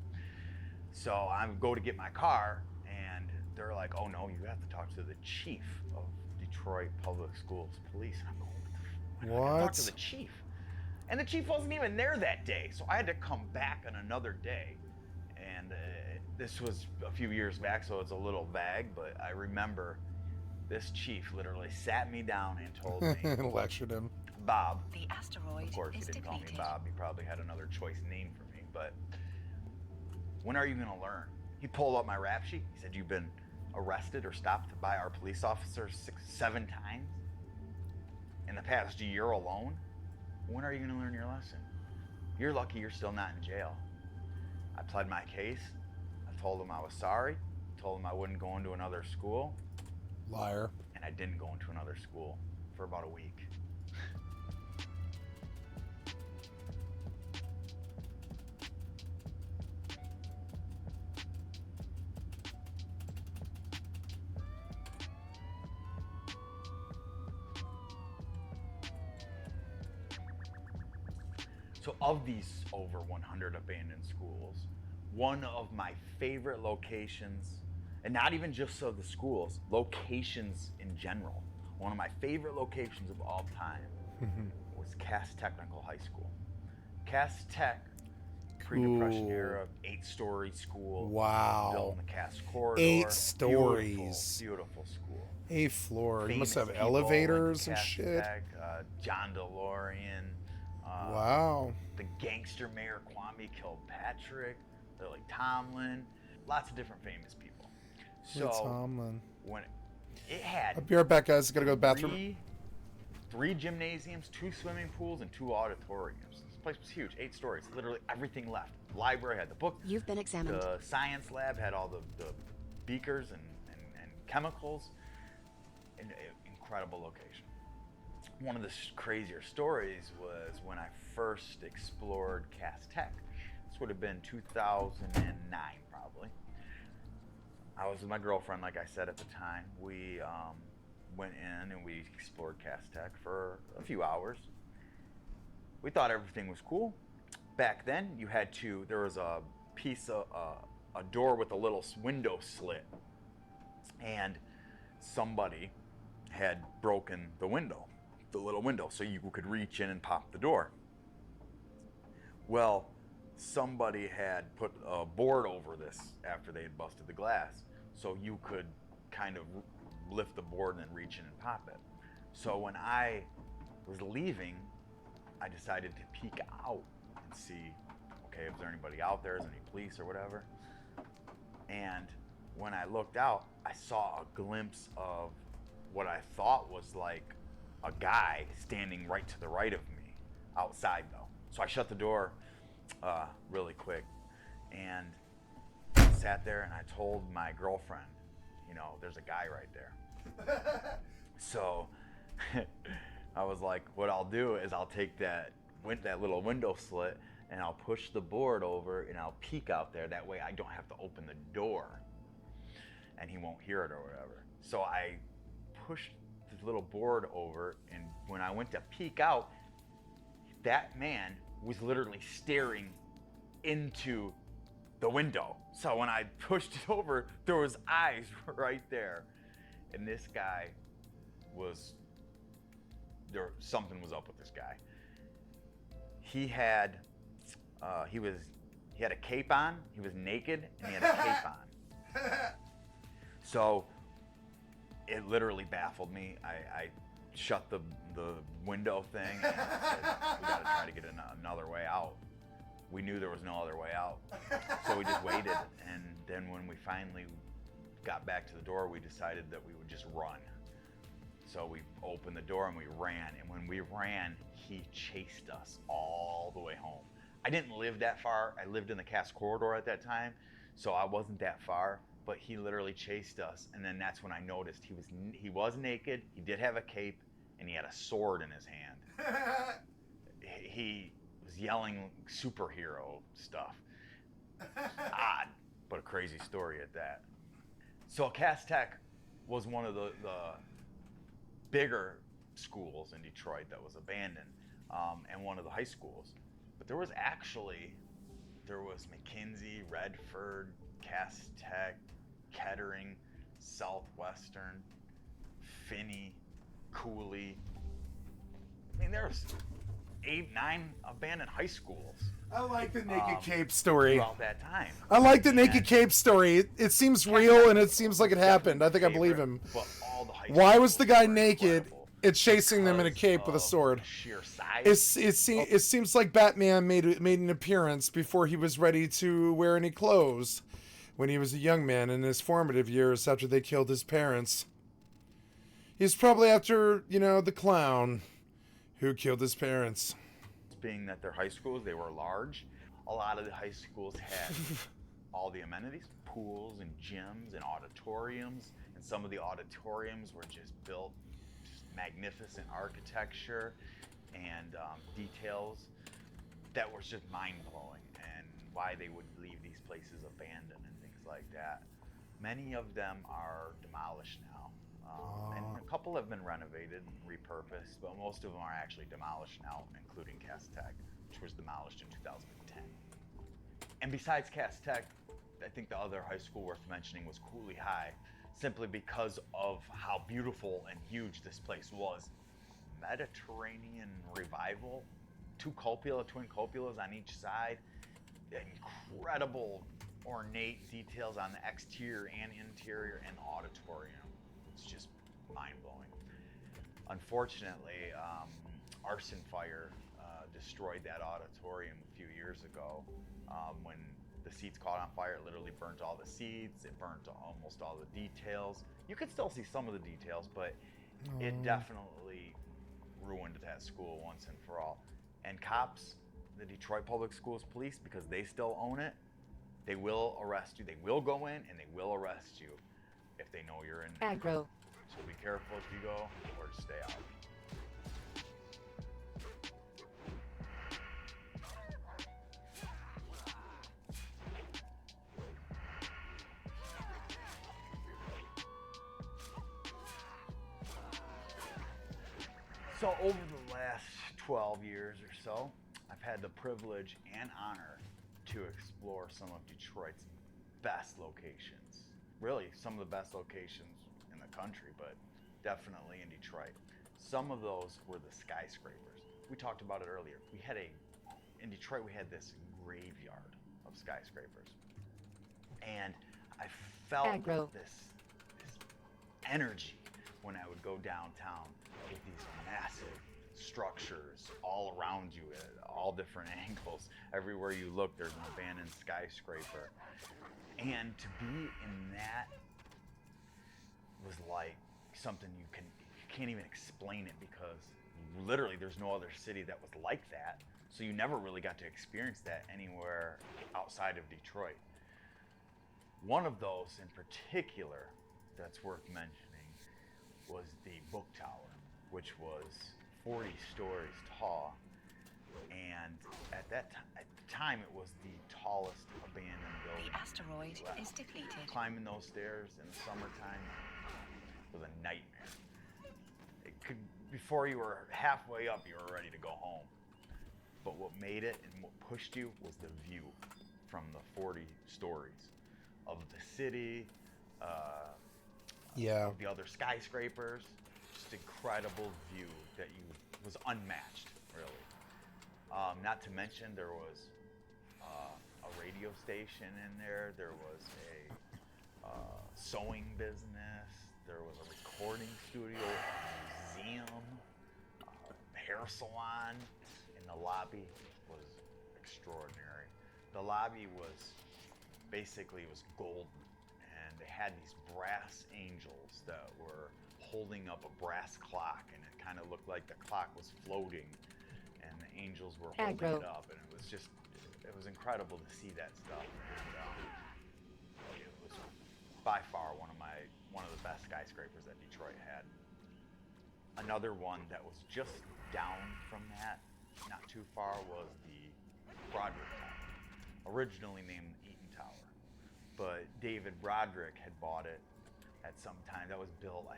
So I go to get my car, and they're like, "Oh no, you have to talk to the chief of Detroit Public Schools Police." And I'm going, "What? I gotta talk to the chief." And the chief wasn't even there that day, so I had to come back on another day. And this was a few years back, so it's a little vague, but I remember this chief literally sat me down and told me, lectured him. Bob. The asteroid Of course, he is didn't call me depleted. Bob. He probably had another choice name for me. But when are you going to learn? He pulled up my rap sheet. He said, you've been arrested or stopped by our police officers 7 times in the past year alone. When are you going to learn your lesson? You're lucky you're still not in jail. I pled my case. I told him I was sorry. Told him I wouldn't go into another school. Liar. And I didn't go into another school for about a week. So of these over 100 abandoned schools, one of my favorite locations, and not even just of the schools, locations in general, one of my favorite locations of all time was Cass Technical High School. Cass Tech, pre-Depression era, 8-story school. Wow. Built in the Cass corridor. 8 stories. Beautiful school. 8th floor. You must Famous have people elevators went and to shit. Cass Tech, John DeLorean. Wow. The gangster mayor Kwame Kilpatrick, Lily Tomlin, lots of different famous people. So Tomlin. when it had I'll be right back, guys. Gotta go to the bathroom. 3 gymnasiums, 2 swimming pools, and 2 auditoriums. This place was huge, 8 stories. Literally everything left. Library had the book. You've been examined. The science lab had all the beakers and chemicals. Incredible location. One of the crazier stories was when I first explored Cass Tech. This would have been 2009, probably. I was with my girlfriend, like I said at the time. We went in and we explored Cass Tech for a few hours. We thought everything was cool. Back then, there was a piece of a door with a little window slit, and somebody had broken the little window, so you could reach in and pop the door. Well, somebody had put a board over this after they had busted the glass, so you could kind of lift the board and then reach in and pop it. So when I was leaving, I decided to peek out and see, okay, if there's anybody out there, is there any police or whatever. And when I looked out, I saw a glimpse of what I thought was like a guy standing right to the right of me, outside though. So I shut the door really quick and sat there and I told my girlfriend, there's a guy right there. So I was like, what I'll do is I'll take that little window slit and I'll push the board over and I'll peek out there. That way I don't have to open the door and he won't hear it or whatever. So I pushed the little board over, and when I went to peek out, that man was literally staring into the window. So when I pushed it over, there was eyes right there. And this guy something was up with this guy. He had a cape on, he was naked, and he had a cape on. So it literally baffled me. I shut the window thing and said, we gotta try to get another way out. We knew there was no other way out. So we just waited, and then when we finally got back to the door, we decided that we would just run. So we opened the door and we ran, and when we ran, he chased us all the way home. I didn't live that far. I lived in the Cass corridor at that time, so I wasn't that far, but he literally chased us, and then that's when I noticed he was naked, he did have a cape, and he had a sword in his hand. He was yelling superhero stuff. Odd, but a crazy story at that. So Cass Tech was one of the bigger schools in Detroit that was abandoned, and one of the high schools. But there was McKinsey, Redford, Cass Tech, Kettering, Southwestern, Finney, Cooley. I mean, there was 8, 9 abandoned high schools. I like the Naked Cape story. Throughout that time. I like the Naked Cape story. It seems real and it seems like it happened. I think I believe him. But all all the high Why was the schools guy were naked incredible and chasing them in a because cape with a of sword? the sheer size. It seems like Batman made an appearance before he was ready to wear any clothes when he was a young man in his formative years after they killed his parents. He's probably after, the clown who killed his parents. Being that they're high schools, they were large. A lot of the high schools had all the amenities, pools and gyms and auditoriums, and some of the auditoriums were just built, just magnificent architecture and details that was just mind-blowing, and why they would leave these places abandoned and things like that. Many of them are demolished now, and a couple have been renovated and repurposed, but most of them are actually demolished now, including Cass Tech, which was demolished in 2010. And besides Cass Tech, I think the other high school worth mentioning was Cooley High, simply because of how beautiful and huge this place was. Mediterranean revival, twin cupolas on each side, incredible ornate details on the exterior and interior, and auditorium. It's just mind-blowing. Unfortunately, arson fire destroyed that auditorium a few years ago. When the seats caught on fire, it literally burnt all the seats, it burnt almost all the details. You could still see some of the details, but it definitely ruined that school once and for all. And cops, the Detroit Public Schools police, because they still own it, they will arrest you. They will go in and they will arrest you if they know you're in there. Aggro. So be careful if you go, or just stay out. So over the last 12 years or so, I've had the privilege and honor to explore some of Detroit's best locations. Really, some of the best locations in the country, but definitely in Detroit. Some of those were the skyscrapers. We talked about it earlier. In Detroit, we had this graveyard of skyscrapers. And I felt this energy when I would go downtown with these massive structures all around you at all different angles. Everywhere you look, there's an abandoned skyscraper. And to be in that was like something you can't even explain it, because literally there's no other city that was like that. So you never really got to experience that anywhere outside of Detroit. One of those in particular that's worth mentioning was the Book Tower, which was 40 stories tall, and at the time it was the tallest abandoned building. The asteroid is depleted. Climbing those stairs in the summertime was a nightmare. Before you were halfway up, you were ready to go home. But what made it and what pushed you was the view from the 40 stories of the city, of the other skyscrapers. Just incredible view that was unmatched, really. Not to mention there was a radio station in there. There was a sewing business. There was a recording studio, a museum, a hair salon, and the lobby was extraordinary. The lobby was golden, and they had these brass angels that were holding up a brass clock, and it kind of looked like the clock was floating, and the angels were holding it up, and it was incredible to see that stuff. And it was by far one of the best skyscrapers that Detroit had. Another one that was just down from that, not too far, was the Broderick Tower, originally named Eaton Tower. But David Broderick had bought it at some time. That was built, I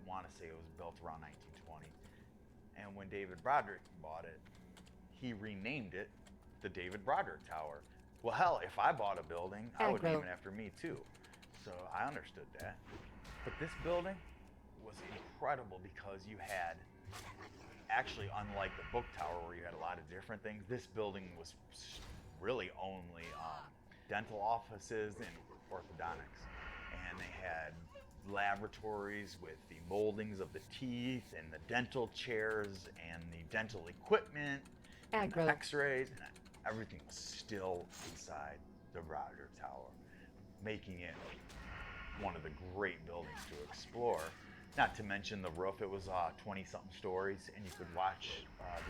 want to say it was built around 1920. And when David Broderick bought it, he renamed it the David Broderick Tower. Well, hell, if I bought a building, I would name it after me too. So I understood that. But this building was incredible because you had, actually unlike the Book Tower where you had a lot of different things, this building was really only dental offices and orthodontics. And they had laboratories with the moldings of the teeth and the dental chairs and the dental equipment and the x-rays, and everything was still inside the Roger Tower, making it one of the great buildings to explore. Not to mention the roof. It was 20-something stories, and you could watch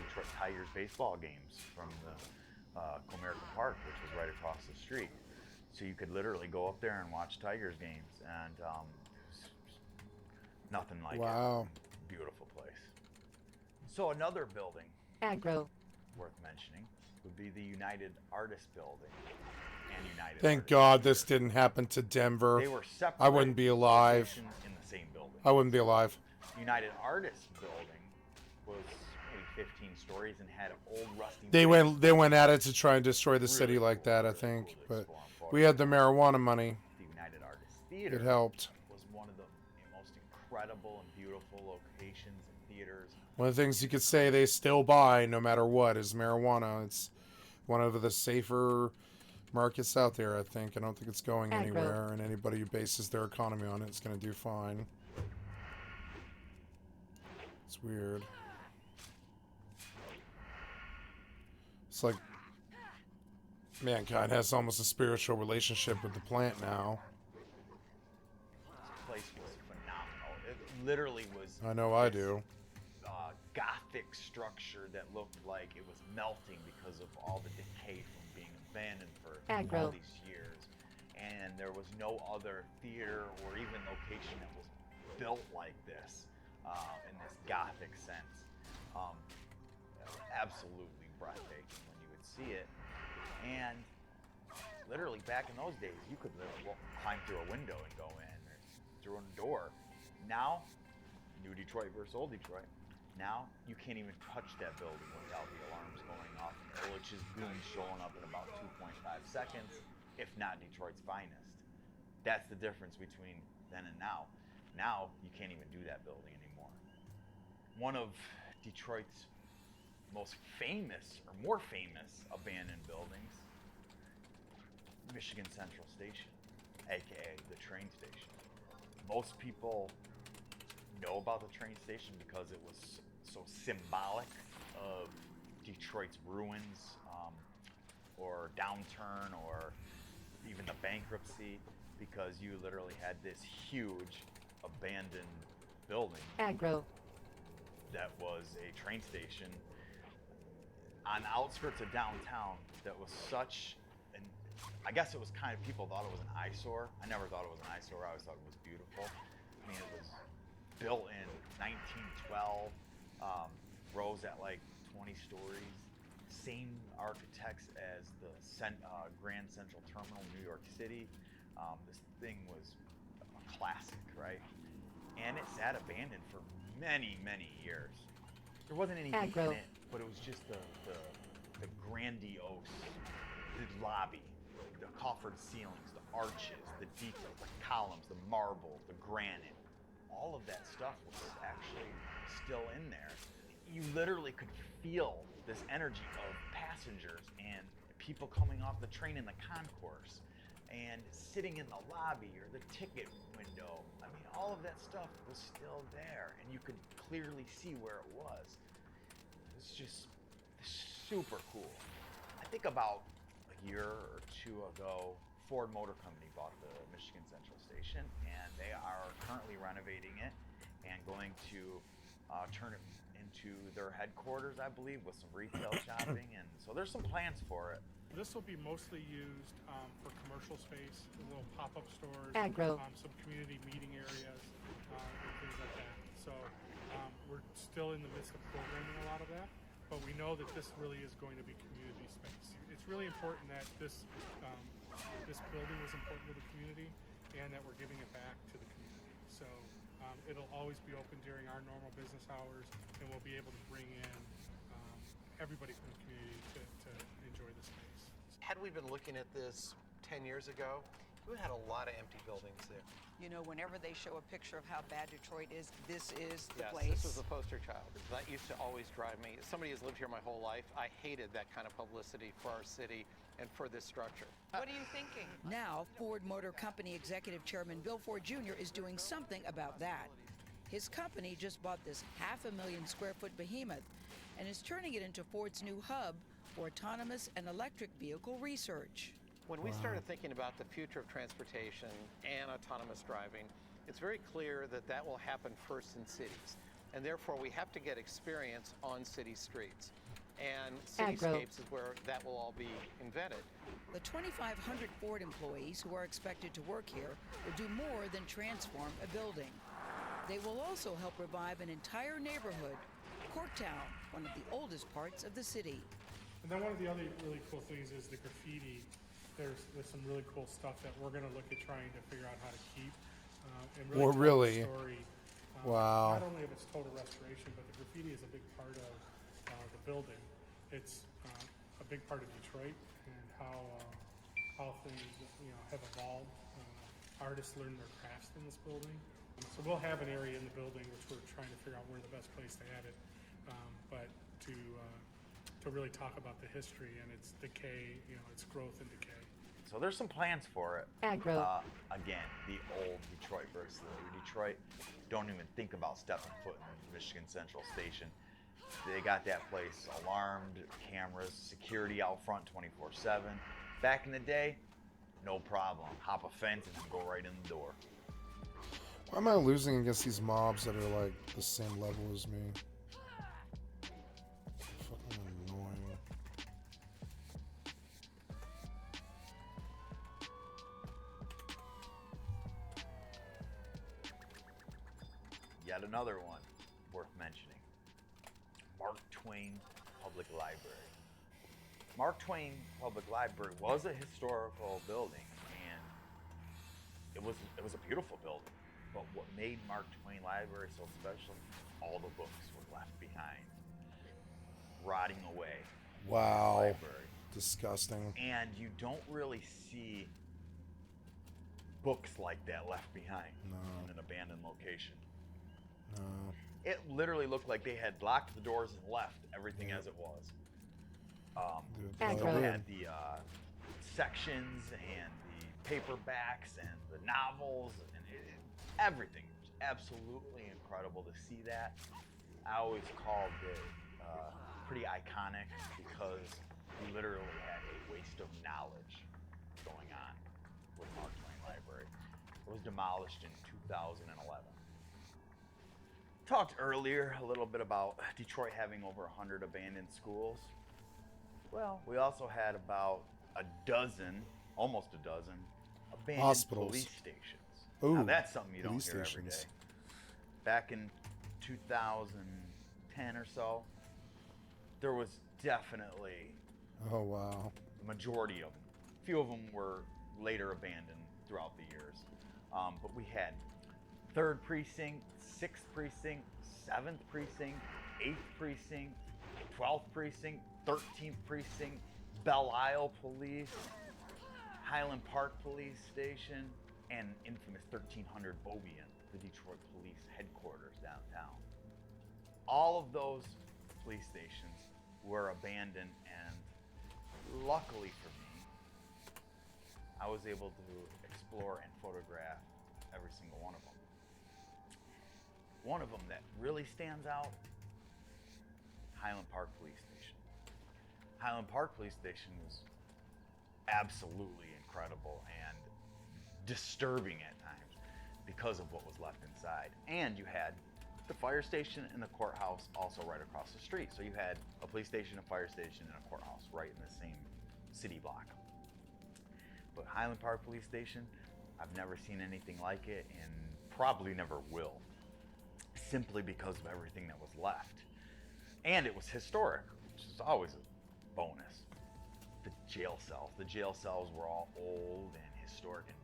Detroit Tigers baseball games from the Comerica Park, which was right across the street. So you could literally go up there and watch Tigers games, and nothing like it. Beautiful place. So another building worth mentioning would be the United Artists Building and United Thank Artists God Theater. this didn't happen to Denver. They were separate I wouldn't be alive. locations in the same building. I wouldn't be alive. United Artists Building was maybe 15 stories and had old rusty. They went at it to try and destroy the city like that, I think. But we had the marijuana money. The United Artists Theater It helped. was one of the most incredible and beautiful locations and theaters. One of the things you could say they still buy no matter what is marijuana. It's one of the safer markets out there, I think. I don't think it's going anywhere, and anybody who bases their economy on it is going to do fine. It's weird. It's like mankind has almost a spiritual relationship with the plant now. This place was phenomenal. It literally was. I know I do. Gothic structure that looked like it was melting because of all the decay from being abandoned for all these years. And there was no other theater or even location that was built like this in this Gothic sense. Absolutely breathtaking when you would see it. And literally back in those days, you could climb through a window and go in, or through a door. Now, New Detroit versus Old Detroit. Now, you can't even touch that building without the alarms going off and Ehrlich's goons showing up in about 2.5 seconds, if not Detroit's finest. That's the difference between then and now. Now, you can't even do that building anymore. One of Detroit's most famous, or more famous, abandoned buildings, Michigan Central Station, aka the train station. Most people know about the train station because it was so symbolic of Detroit's ruins, or downturn, or even the bankruptcy, because you literally had this huge abandoned building that was a train station on the outskirts of downtown that was such an, I guess it was kind of, people thought it was an eyesore. I never thought it was an eyesore. I always thought it was beautiful. I mean, it was built in 1912, rose at like 20 stories. Same architects as the Grand Central Terminal, New York City. This thing was a classic, right? And it sat abandoned for many, many years. There wasn't anything in it, but it was just the grandiose, the lobby, the coffered ceilings, the arches, the details, the columns, the marble, the granite. All of that stuff was actually still in there. You literally could feel this energy of passengers and people coming off the train in the concourse and sitting in the lobby or the ticket window. I mean, all of that stuff was still there, and you could clearly see where it was. It's just super cool. I think about a year or two ago, Ford Motor Company bought the Michigan Central Station, and they are currently renovating it and going to turn it into their headquarters, I believe, with some retail shopping, and so there's some plans for it. This will be mostly used for commercial space, little pop-up stores, some community meeting areas, and things like that. So we're still in the midst of programming a lot of that, but we know that this really is going to be community space. It's really important that this building is important to the community, and that we're giving it back to the community. So it'll always be open during our normal business hours, and we'll be able to bring in everybody from the community to enjoy the space. Had we been looking at this 10 years ago, we had a lot of empty buildings there. You know, whenever they show a picture of how bad Detroit is, this is the Yes, place. this was the poster child. That used to always drive me. Somebody who's lived here my whole life, I hated that kind of publicity for our city and for this structure. What are you thinking? Now, Ford Motor Company Executive Chairman Bill Ford Jr. is doing something about that. His company just bought this 500,000 square foot behemoth and is turning it into Ford's new hub for autonomous and electric vehicle research. When we started thinking about the future of transportation and autonomous driving, it's very clear that that will happen first in cities. And therefore, we have to get experience on city streets. And cityscapes is where that will all be invented. The 2,500 Ford employees who are expected to work here will do more than transform a building. They will also help revive an entire neighborhood, Corktown, one of the oldest parts of the city. And then one of the other really cool things is the graffiti. There's some really cool stuff that we're going to look at trying to figure out how to keep. And really tell really? the story. Wow. Not only of its total restoration, but the graffiti is a big part of the building. It's a big part of Detroit and how things have evolved. Artists learn their crafts in this building. So we'll have an area in the building which we're trying to figure out where the best place to add it, but to really talk about the history and its decay, its growth and decay. So there's some plans for it. Again, the old Detroit versus Detroit. Don't even think about stepping foot in Michigan Central Station. They got that place alarmed, cameras, security out front 24/7. Back in the day, no problem. Hop a fence and go right in the door. Why am I losing against these mobs that are like the same level as me? Fucking annoying. Yet another one worth mentioning. Mark Twain Public Library. Mark Twain Public Library was a historical building, and it was a beautiful building. But what made Mark Twain Library so special, all the books were left behind, rotting away. Wow. Library. Disgusting. And you don't really see books like that left behind in an abandoned location. No. It literally looked like they had locked the doors and left everything as it was. So we had the sections and the paperbacks and the novels and everything. It was absolutely incredible to see that. I always called it pretty iconic because we literally had a waste of knowledge going on with Mark Twain Library. It was demolished in 2011. Talked earlier a little bit about Detroit having over 100 abandoned schools. Well, we also had about almost a dozen, abandoned hospitals. Police stations. Ooh, now that's something you don't police hear stations. every day. Back in 2010 or so, there was definitely Oh, wow. the majority of them. A few of them were later abandoned throughout the years. But we had 3rd Precinct, 6th Precinct, 7th Precinct, 8th Precinct, 12th Precinct, 13th Precinct, Belle Isle Police, Highland Park Police Station, and infamous 1300 Bovian, the Detroit Police headquarters downtown. All of those police stations were abandoned, and luckily for me, I was able to explore and photograph every single one of them. One of them that really stands out, Highland Park Police Station. Highland Park Police Station was absolutely incredible and disturbing at times because of what was left inside. And you had the fire station and the courthouse also right across the street. So you had a police station, a fire station, and a courthouse right in the same city block. But Highland Park Police Station, I've never seen anything like it and probably never will, simply because of everything that was left. And it was historic, which is always a bonus. The jail cells were all old and historic and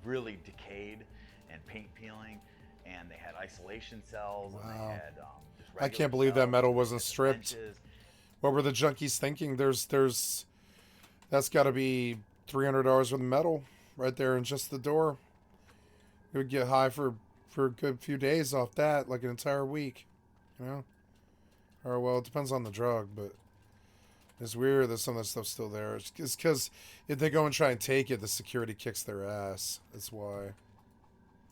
really decayed and paint peeling, and they had isolation cells. And they had just I regular can't believe that cells, metal they wasn't had the stripped. benches. What were the junkies thinking? That's got to be $300 worth of metal right there in just the door. You would get high for a good few days off that, like an entire week, you know? Or, well, it depends on the drug, but It's weird that some of that stuff's still there. It's because if they go and try and take it, the security kicks their ass. That's why.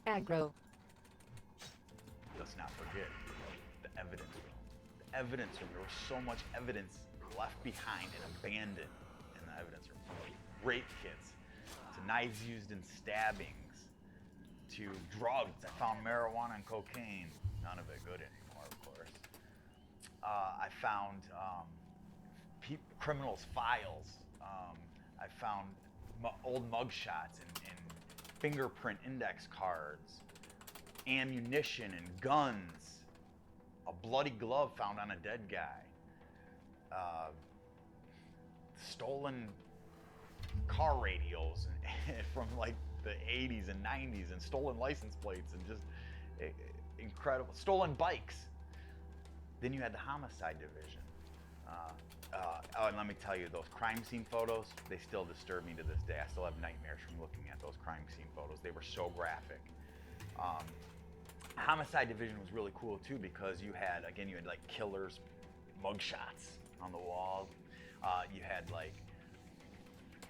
Aggro. Let's not forget the evidence room. The evidence room. There was so much evidence left behind and abandoned in the evidence room. From rape kits to knives used in stabbings to drugs. I found marijuana and cocaine. None of it good anymore, of course. I found criminals' files. I found old mugshots and fingerprint index cards, ammunition and guns, a bloody glove found on a dead guy, stolen car radios from like the 80s and 90s, and stolen license plates, and just incredible. Stolen bikes. Then you had the homicide division. And let me tell you, those crime scene photos, they still disturb me to this day. I still have nightmares from looking at those crime scene photos. They were so graphic. Homicide division was really cool too, because you had like killers, mugshots on the walls. You had like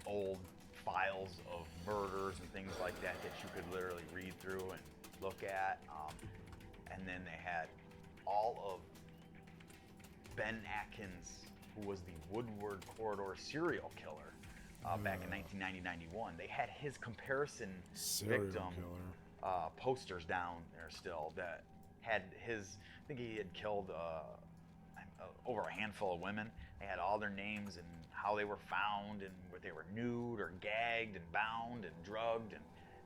old files of murders and things like that that you could literally read through and look at. And then they had all of Ben Atkins, who was the Woodward Corridor serial killer back in 1990-91. They had his comparison victim posters down there still that had his, I think he had killed over a handful of women. They had all their names and how they were found and where they were nude or gagged and bound and drugged, and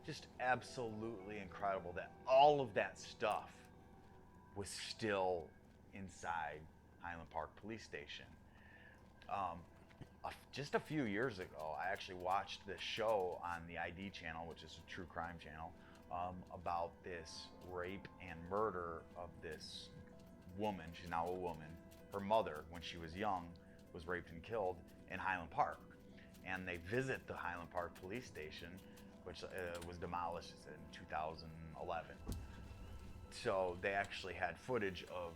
just absolutely incredible that all of that stuff was still inside Highland Park Police Station. Just a few years ago, I actually watched this show on the ID channel, which is a true crime channel, about this rape and murder of this woman. She's now a woman. Her mother, when she was young, was raped and killed in Highland Park. And they visit the Highland Park Police Station, which was demolished in 2011. So they actually had footage of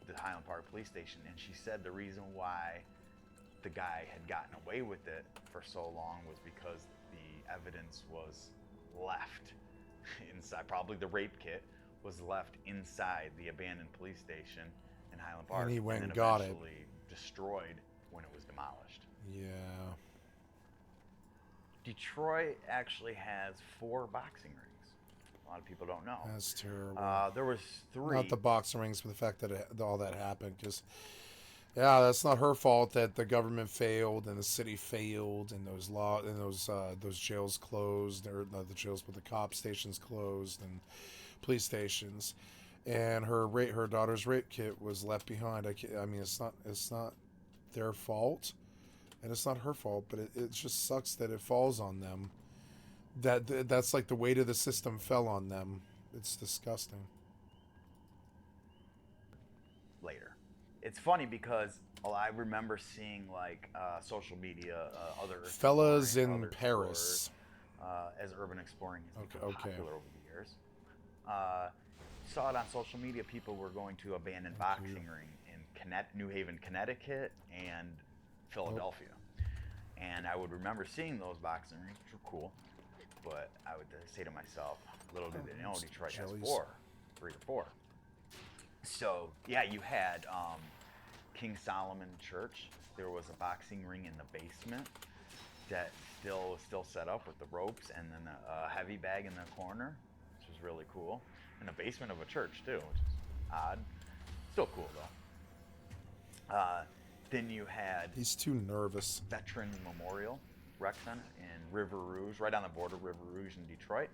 the Highland Park Police Station, and she said the reason why the guy had gotten away with it for so long was because the evidence was left inside. Probably the rape kit was left inside the abandoned police station in Highland Park, And he went then and got it. eventually destroyed when it was demolished. Yeah. Detroit actually has 4 boxing rings. A lot of people don't know. That's terrible. There was 3. Not the boxing rings, but the fact that all that happened. Because, yeah, that's not her fault that the government failed and the city failed and those jails closed, or not the jails, but the cop stations closed and police stations. And her daughter's rape kit was left behind. I mean, it's not their fault, and it's not her fault, but it just sucks that it falls on them. That's like the weight of the system fell on them. It's disgusting. Later. It's funny because I remember seeing like social media, other Fellas exploring, in other Paris. explorers, as urban exploring has become Okay. popular over the years. Saw it on social media. People were going to abandoned boxing ring in New Haven, Connecticut, and Philadelphia. And I would remember seeing those boxing rings, which were cool. But I would say to myself, little did they know Detroit has 3 or 4. So yeah, you had King Solomon Church. There was a boxing ring in the basement that was still set up with the ropes, and then a heavy bag in the corner, which was really cool. In the basement of a church too, which is odd. Still cool though. Then you had He's too nervous. Veteran Memorial Rec Center in River Rouge, right on the border of River Rouge in Detroit,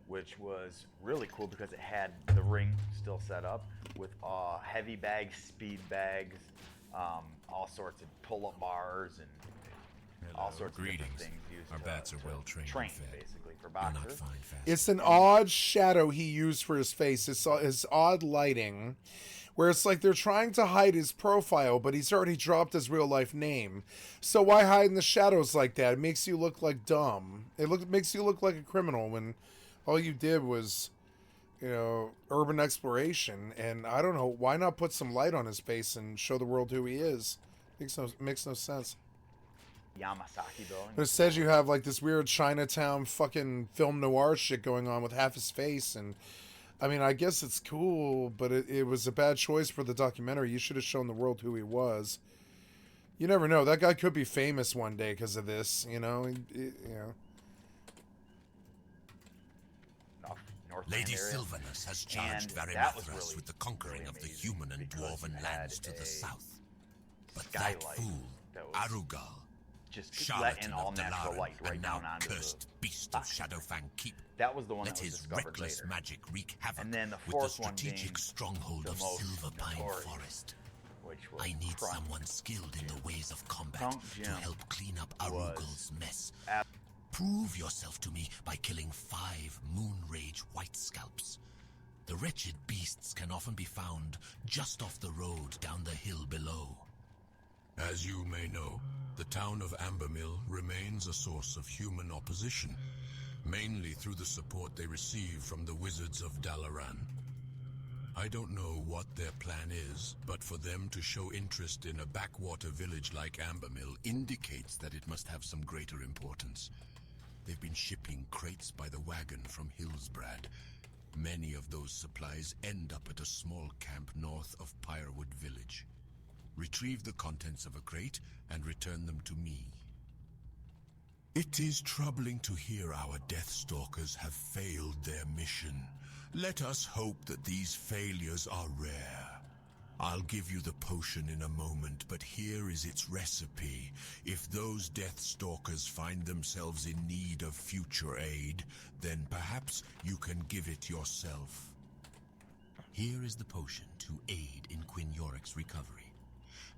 which was really cool because it had the ring still set up with heavy bags, speed bags, all sorts of pull-up bars, and all sorts of different things used Our bats are well trained train, and fed. basically, for You'll not boxers. find fast. It's an odd shadow he used for his face. It's odd lighting, where it's like they're trying to hide his profile, but he's already dropped his real life name. So why hide in the shadows like that? It makes you look like dumb. Makes you look like a criminal when all you did was, urban exploration. And I don't know, why not put some light on his face and show the world who he is? Makes no sense. Yamasaki building. But it says you have like this weird Chinatown fucking film noir shit going on with half his face, and I mean, I guess it's cool, but it was a bad choice for the documentary. You should have shown the world who he was. You never know. That guy could be famous one day because of this, you know? You know. Lady Sylvanus has charged Varimathras with the conquering of the human and dwarven lands to the south. But that fool, Arugal, charlatan of Dalaran, and now cursed beast of Shadowfang Keep, that was the one let that was his discovered reckless later. magic wreak havoc And then the with the fourth one strategic being stronghold the of most Silverpine notorious, Forest. which was I need Crunk. someone skilled in the ways of combat Crunk to Jim help clean up was Arugal's mess. Prove yourself to me by killing 5 Moonrage White Scalps. The wretched beasts can often be found just off the road down the hill below. As you may know, the town of Ambermill remains a source of human opposition, mainly through the support they receive from the wizards of Dalaran. I don't know what their plan is, but for them to show interest in a backwater village like Ambermill indicates that it must have some greater importance. They've been shipping crates by the wagon from Hillsbrad. Many of those supplies end up at a small camp north of Pyrewood Village. Retrieve the contents of a crate and return them to me. It is troubling to hear our Deathstalkers have failed their mission. Let us hope that these failures are rare. I'll give you the potion in a moment, but here is its recipe. If those Deathstalkers find themselves in need of future aid, then perhaps you can give it yourself. Here is the potion to aid in Quinn Yorick's recovery.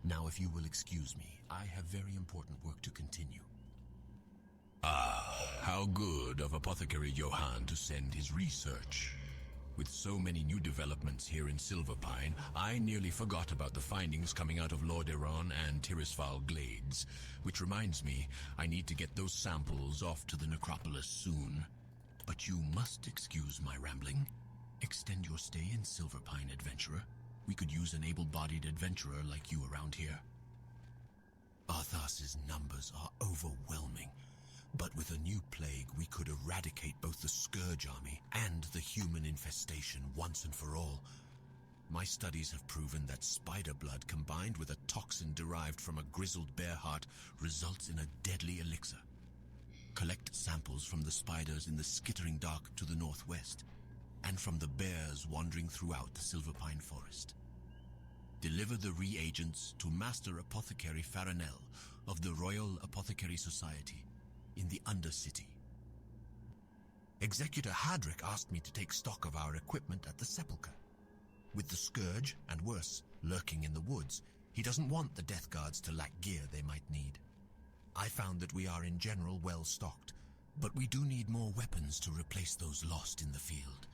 Now, if you will excuse me, I have very important work to continue. Ah, how good of Apothecary Johann to send his research. With so many new developments here in Silverpine, I nearly forgot about the findings coming out of Lordaeron and Tirisfal Glades. Which reminds me, I need to get those samples off to the necropolis soon. But you must excuse my rambling. Extend your stay in Silverpine, adventurer. We could use an able-bodied adventurer like you around here. Arthas's numbers are overwhelming. But with a new plague, we could eradicate both the Scourge army and the human infestation once and for all. My studies have proven that spider blood combined with a toxin derived from a grizzled bear heart results in a deadly elixir. Collect samples from the spiders in the skittering dark to the northwest, and from the bears wandering throughout the Silverpine Forest. Deliver the reagents to Master Apothecary Farinell of the Royal Apothecary Society in the Undercity. Executor Hadrick asked me to take stock of our equipment at the Sepulchre. With the Scourge, and worse, lurking in the woods, he doesn't want the Death Guards to lack gear they might need. I found that we are in general well stocked, but we do need more weapons to replace those lost in the field.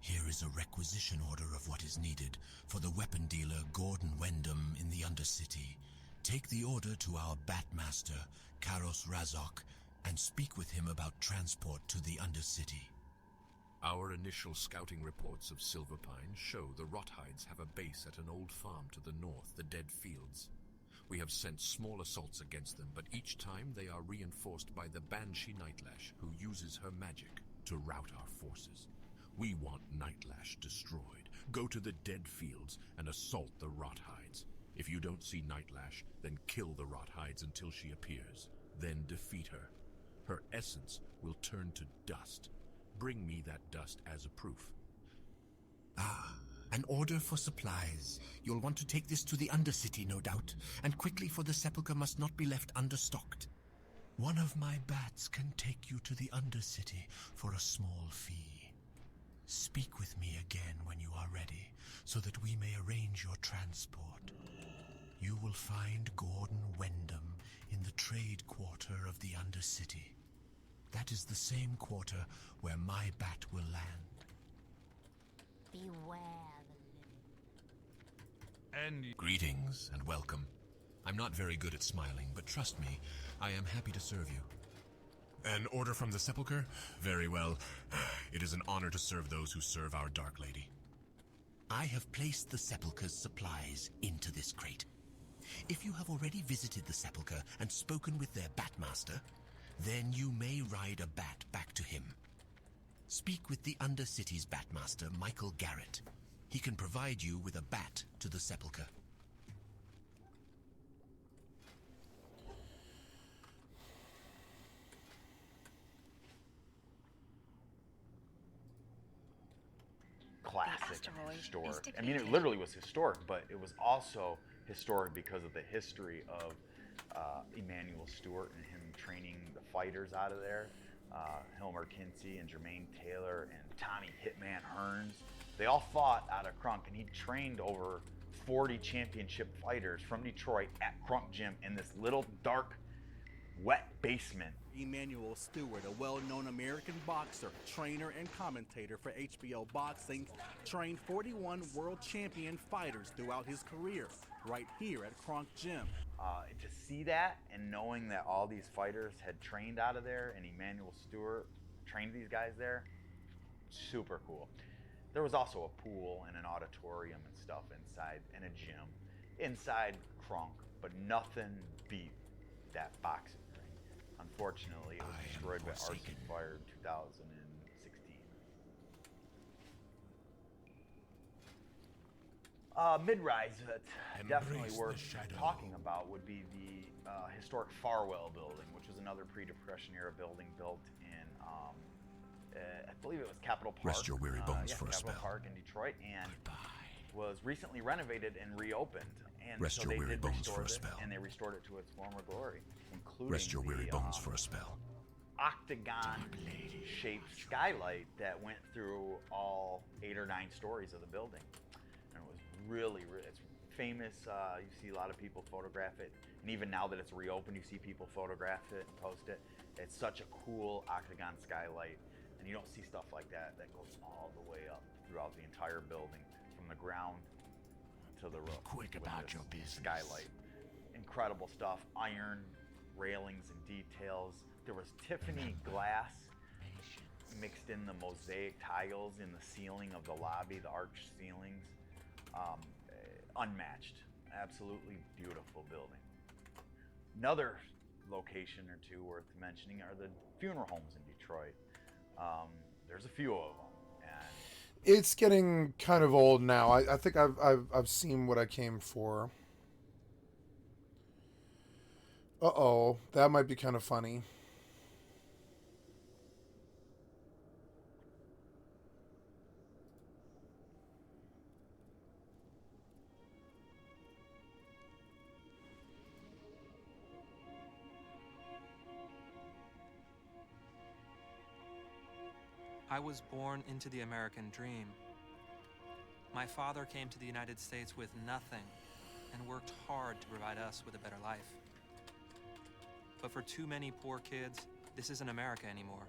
Here is a requisition order of what is needed for the weapon dealer Gordon Wyndham in the Undercity. Take the order to our Batmaster, Karos Razok, and speak with him about transport to the Undercity. Our initial scouting reports of Silverpine show the Rothides have a base at an old farm to the north, the Dead Fields. We have sent small assaults against them, but each time they are reinforced by the Banshee Nightlash, who uses her magic to rout our forces. We want Nightlash destroyed. Go to the Dead Fields and assault the Rothides. If you don't see Nightlash, then kill the Rothides until she appears. Then defeat her. Her essence will turn to dust. Bring me that dust as a proof. Ah, an order for supplies. You'll want to take this to the Undercity, no doubt, and quickly, for the Sepulchre must not be left understocked. One of my bats can take you to the Undercity for a small fee. Speak with me again when you are ready, so that we may arrange your transport. You will find Gordon Wyndham in the trade quarter of the Undercity. That is the same quarter where my bat will land. Beware Greetings and welcome. I'm not very good at smiling, but trust me, I am happy to serve you. An order from the Sepulchre? Very well. It is an honor to serve those who serve our Dark Lady. I have placed the Sepulchre's supplies into this crate. If you have already visited the sepulchre and spoken with their Batmaster, then you may ride a bat back to him. Speak with the Undercity's Batmaster, Michael Garrett. He can provide you with a bat to the sepulchre. Classic and historic. I mean, it literally was historic, but it was also historic because of the history of Emmanuel Stewart and him training the fighters out of there. Hilmer Kinsey and Jermaine Taylor and Tommy Hitman Hearns. They all fought out of Crunk, and he trained over 40 championship fighters from Detroit at Crunk Gym in this little dark, wet basement. Emmanuel Stewart, a well-known American boxer, trainer, and commentator for HBO Boxing, trained 41 world champion fighters throughout his career, right here at Crunk Gym. To see that and knowing that all these fighters had trained out of there and Emmanuel Stewart trained these guys there, super cool. There was also a pool and an auditorium and stuff inside, and a gym inside Crunk, but nothing beat that boxing ring. Unfortunately, it was destroyed by arson fire in 2016. Mid-rise that definitely worth talking about would be the historic Farwell building, which was another pre-Depression era building built in, I believe it was Capitol Park. Rest your weary bones for a Capitol spell. Park in Detroit, and was recently renovated and reopened. And Rest so your they weary did bones restore for a it, spell. and they restored it to its former glory, including Rest your weary the, bones for a spell. octagon-shaped skylight that went through all 8 or 9 stories of the building. And it was really, it's famous. You see a lot of people photograph it. And even now that it's reopened, you see people photograph it and post it. It's such a cool octagon skylight. And you don't see stuff like that goes all the way up throughout the entire building, from the ground to the roof. Quick about your business. Skylight. Incredible stuff. Iron railings and details. There was Tiffany glass mixed in the mosaic tiles in the ceiling of the lobby, the arched ceilings. Unmatched. Absolutely beautiful building. Another location or two worth mentioning are the funeral homes in Detroit. There's a few of them. And It's getting kind of old now. I think I've seen what I came for. Uh-oh, that might be kind of funny. I was born into the American dream. My father came to the United States with nothing and worked hard to provide us with a better life. But for too many poor kids, this isn't America anymore.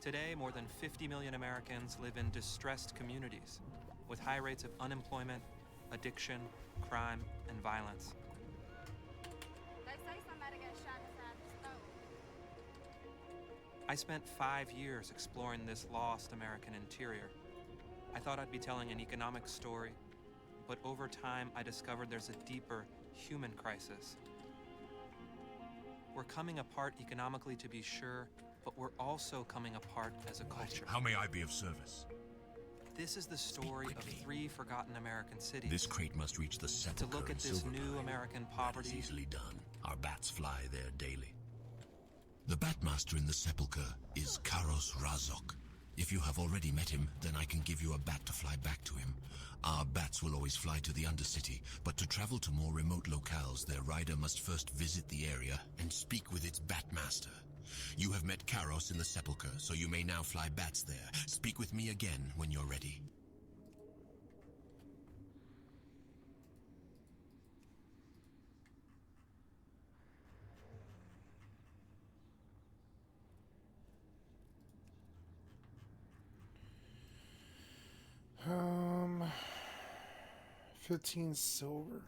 Today, more than 50 million Americans live in distressed communities with high rates of unemployment, addiction, crime, and violence. I spent 5 years exploring this lost American interior. I thought I'd be telling an economic story, but over time I discovered there's a deeper human crisis. We're coming apart economically, to be sure, but we're also coming apart as a culture. How may I be of service? This is the story of 3 forgotten American cities. This crate must reach the sepulchre. To look at this new American poverty. That is easily done. Our bats fly there daily. The Batmaster in the sepulchre is Karos Razok. If you have already met him, then I can give you a bat to fly back to him. Our bats will always fly to the Undercity, but to travel to more remote locales, their rider must first visit the area and speak with its Batmaster. You have met Karos in the sepulchre, so you may now fly bats there. Speak with me again when you're ready. Um, 15 silver.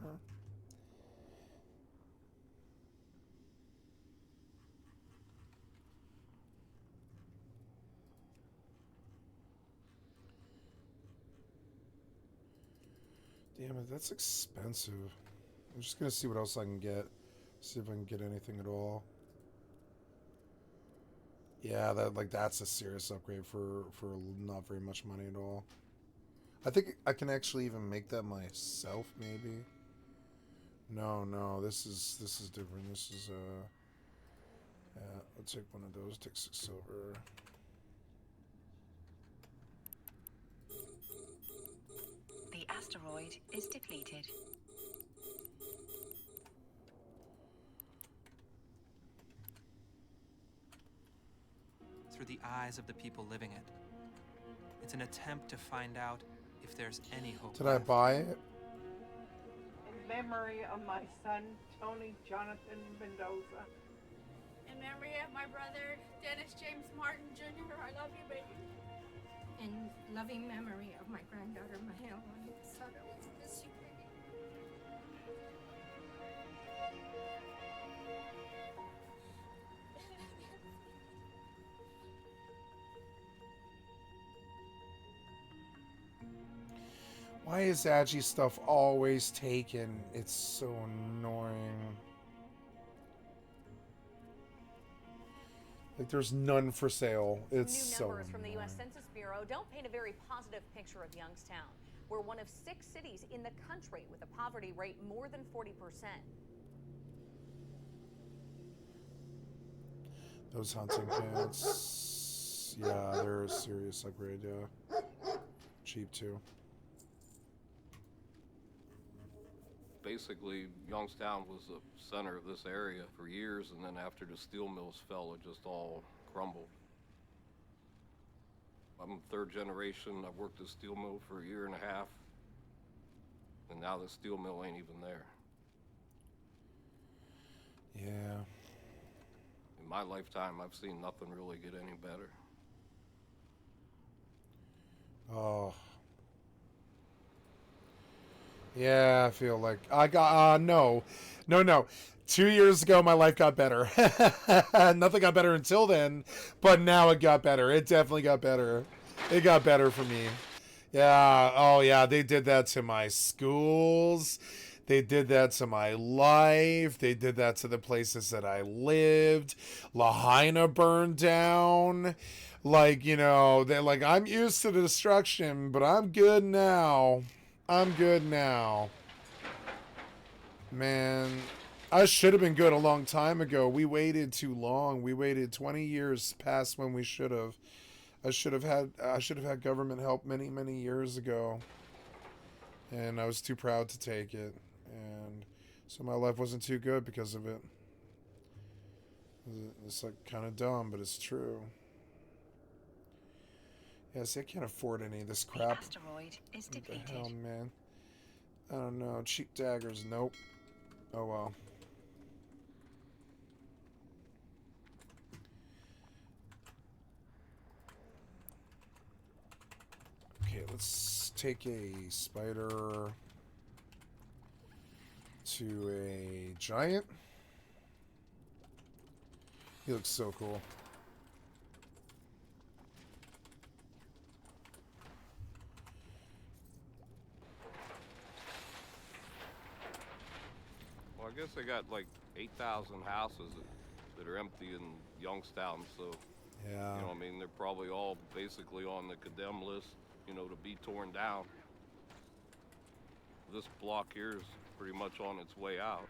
Damn it, that's expensive. I'm just gonna see what else I can get. See if I can get anything at all. Yeah, that's a serious upgrade for not very much money at all. I think I can actually even make that myself, maybe. No, this is different. This is yeah, I'll take one of those, take 6 silver. The asteroid is depleted. Through the eyes of the people living it. It's an attempt to find out if there's any hope. Did I buy it? In memory of my son, Tony Jonathan Mendoza. In memory of my brother, Dennis James Martin Jr., I love you, baby. In loving memory of my granddaughter, Mahel Soto, I miss you, baby. Why is Agi stuff always taken? It's so annoying. Like, there's none for sale. It's New so numbers from the U.S. annoying. Census Bureau don't paint a very positive picture of Youngstown. We're one of 6 cities in the country with a poverty rate more than 40%. Those hunting pants. Yeah, they're a serious upgrade, yeah. Cheap, too. Basically, Youngstown was the center of this area for years, and then after the steel mills fell, it just all crumbled. I'm 3rd generation. I've worked at a steel mill for 1.5 years, and now the steel mill ain't even there. Yeah. In my lifetime, I've seen nothing really get any better. Oh. Yeah, I feel like I got no. 2 years ago, my life got better. Nothing got better until then, but now it got better. It definitely got better. It got better for me. Yeah. Oh yeah, they did that to my schools. They did that to my life. They did that to the places that I lived. Lahaina burned down. Like, you know, they're like, I'm used to the destruction, but I'm good now. I'm good now. Man, I should have been good a long time ago. We waited too long. We waited 20 years past when we should have. I should have had government help many, many years ago. And I was too proud to take it. And so my life wasn't too good because of it. It's like kind of dumb, but it's true. Yeah, see, I can't afford any of this crap. The asteroid is depleted. What the hell, man? I don't know. Cheap daggers, nope. Oh well. Okay, let's take a spider to a giant. He looks so cool. Well, I guess they got like 8,000 houses that are empty in Youngstown, so yeah, you know, I mean, they're probably all basically on the condemned list, you know, to be torn down. This block here is pretty much on its way out.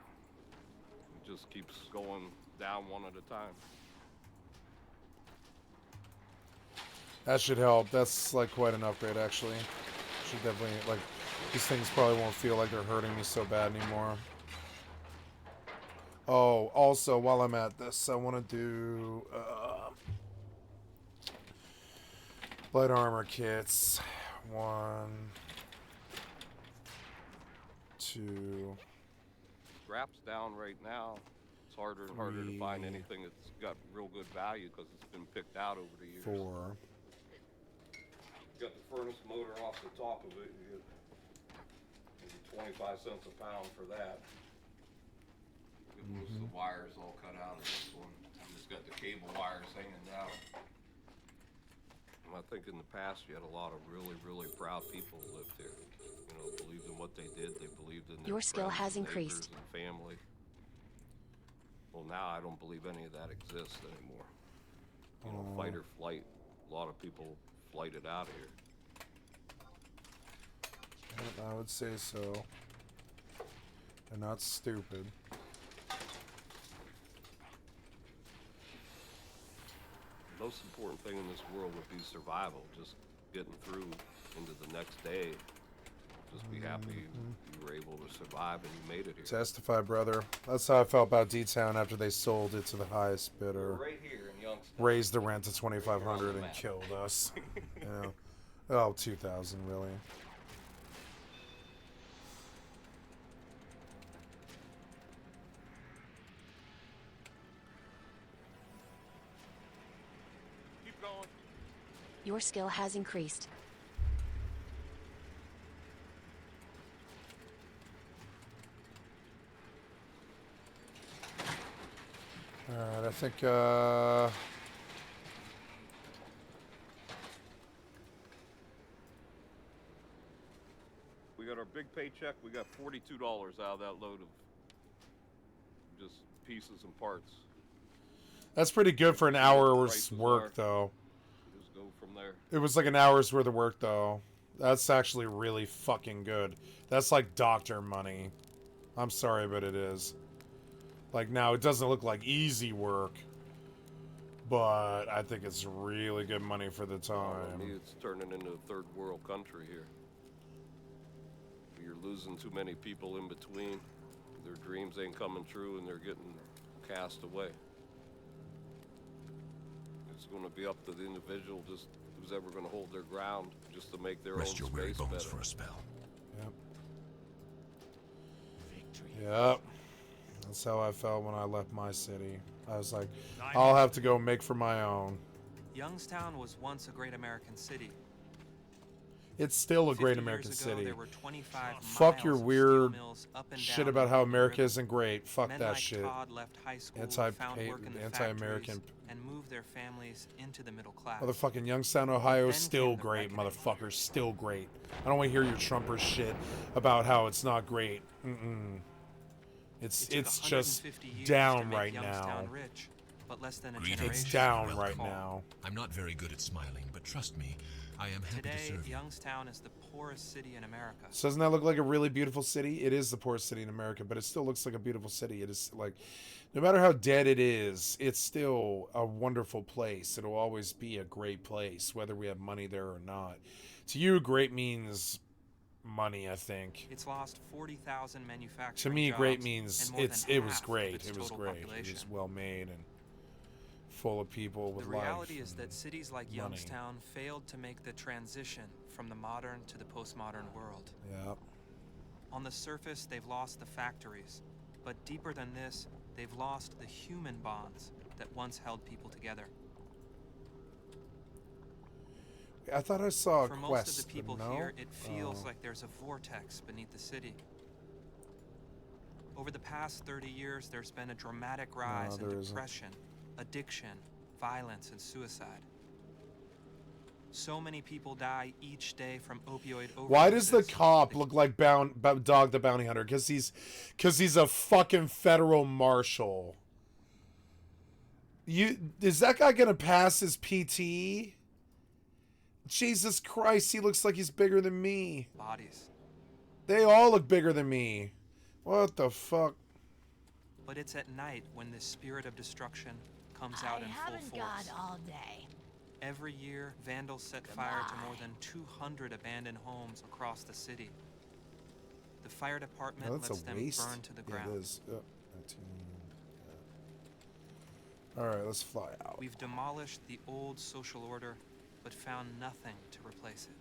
It just keeps going down one at a time. That should help. That's like quite an upgrade, actually. Should definitely, like, these things probably won't feel like they're hurting me so bad anymore. Oh, also, while I'm at this, I want to do light armor kits. 1, 2. Scrap's down right now. It's harder and harder to find anything that's got real good value because it's been picked out over the years. 4. Got the furnace motor off the top of it. You get maybe 25 cents a pound for that. Get most of the wires all cut out of this one. Just got the cable wires hanging down. I think in the past you had a lot of really, really proud people who lived here. You know, believed in what they did. They believed in their Your skill friends has and increased. neighbors and family. Well, now I don't believe any of that exists anymore. You know, fight or flight. A lot of people flighted out of here. I would say so. They're not stupid. The most important thing in this world would be survival. Just getting through into the next day. Just be happy you were able to survive and you made it here. Testify, brother. That's how I felt about D-Town after they sold it to the highest bidder. We're right here in Youngstown. Raised the rent to $2,500 and killed us. Yeah. Oh, 2,000 really. Keep going. Your skill has increased. Alright, I think, We got our big paycheck. We got $42 out of that load of just pieces and parts. that's pretty good for an hour's Prices work, are. though. Just go from there. It was like an hour's worth of work, though. That's actually really fucking good. That's like doctor money. I'm sorry, but it is. Like, now, it doesn't look like easy work, but I think it's really good money for the To time. me, it's turning into a third world country here. You're losing too many people in between. Their dreams ain't coming true and they're getting cast away. It's going to be up to the individual, just who's ever going to hold their ground, just to make their Rest your own weary space bones better. for a spell. Yep. That's how I felt when I left my city. I was like, I'll have to go make for my own. Youngstown was once a great American city. It's still a 50 great years American ago, city. there were 25 Fuck your miles of weird steel mills up and shit down about the how Union America River. isn't great. Fuck Men that like shit. Todd left high school, found work in the Anti-American. factories, and moved their families into the middle class. Motherfucking Youngstown, Ohio is Then still came the great, reckoning. motherfucker. Still great. I don't want to hear your Trumper shit about how it's not great. It's It took just 150 years down to make right now. Youngstown rich, but less than a It's generation down will right recall. now. I'm not very good at smiling, but trust me, I am happy to Today, serve you. Youngstown is the poorest city in America. So doesn't that look like a really beautiful city? It is the poorest city in America, but it still looks like a beautiful city. It is like, no matter how dead it is, it's still a wonderful place. It'll always be a great place, whether we have money there or not. To you, great means money, I think. It's lost 40,000 manufacturing To me, jobs great means and more it than was half of great. its It was total great. population. It was well made and full of people with The life. reality is that cities like money. Youngstown failed to make the transition from the modern to the postmodern world. Yep. On the surface, they've lost the factories, but deeper than this, they've lost the human bonds that once held people together. I thought I saw a For quest. most of the people but no? here, it feels Oh. like there's a vortex beneath the city. Over the past 30 years, there's been a dramatic rise in there isn't. depression, addiction, violence, and suicide. So many people die each day from opioid overdoses. Why does the cop look like Dog the Bounty Hunter? Because he's a fucking federal marshal. Is that guy gonna pass his PT? Jesus Christ, he looks like he's bigger than me. Bodies. They all look bigger than me. What the fuck? But it's at night when the spirit of destruction comes out in full force. all day. Every year, vandals set fire to more than 200 abandoned homes across the city. The fire department Oh, that's lets a them waste. burn to the Yeah, ground. it is. Yep. 19. All right, let's fly out. We've demolished the old social order, but found nothing to replace it.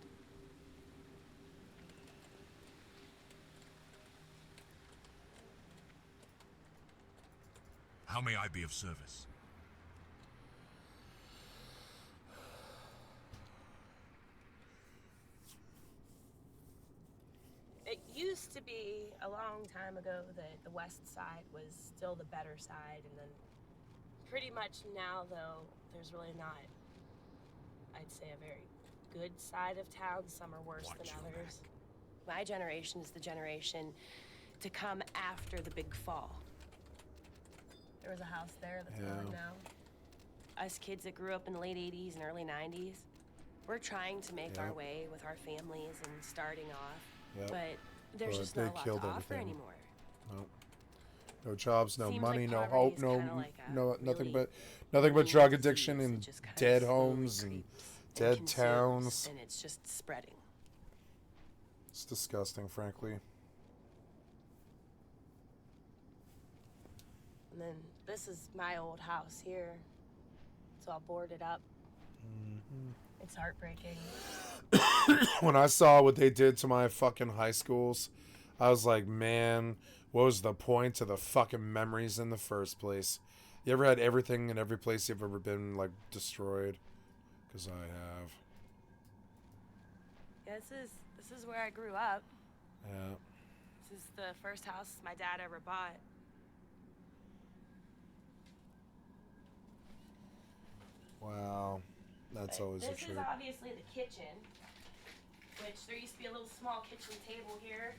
How may I be of service? It used to be a long time ago that the west side was still the better side, and then pretty much now, though, there's really not I'd say, a very good side of town. Some are worse than others. My generation is the generation to come after the big fall. There was a house there that's gone now. Us kids that grew up in the late 80s and early 90s, we're trying to make our way with our families and starting off, but there's just not a lot to offer anymore. No. No jobs, no Seems money, like no poverty hope, is no, kinda like a no, nothing really but drug addiction disease. It and just kinda dead slowly homes and creeps dead consumes, towns. and it's just spreading. It's disgusting, frankly. And then this is my old house here. It's all boarded up. It's heartbreaking. When I saw what they did to my fucking high schools, I was like, man, what was the point of the fucking memories in the first place? You ever had everything in every place you've ever been, like, destroyed? Because I have. Yeah, this is where I grew up. Yeah. This is the first house my dad ever bought. Wow. That's always a This treat. is obviously the kitchen, which there used to be a little small kitchen table here.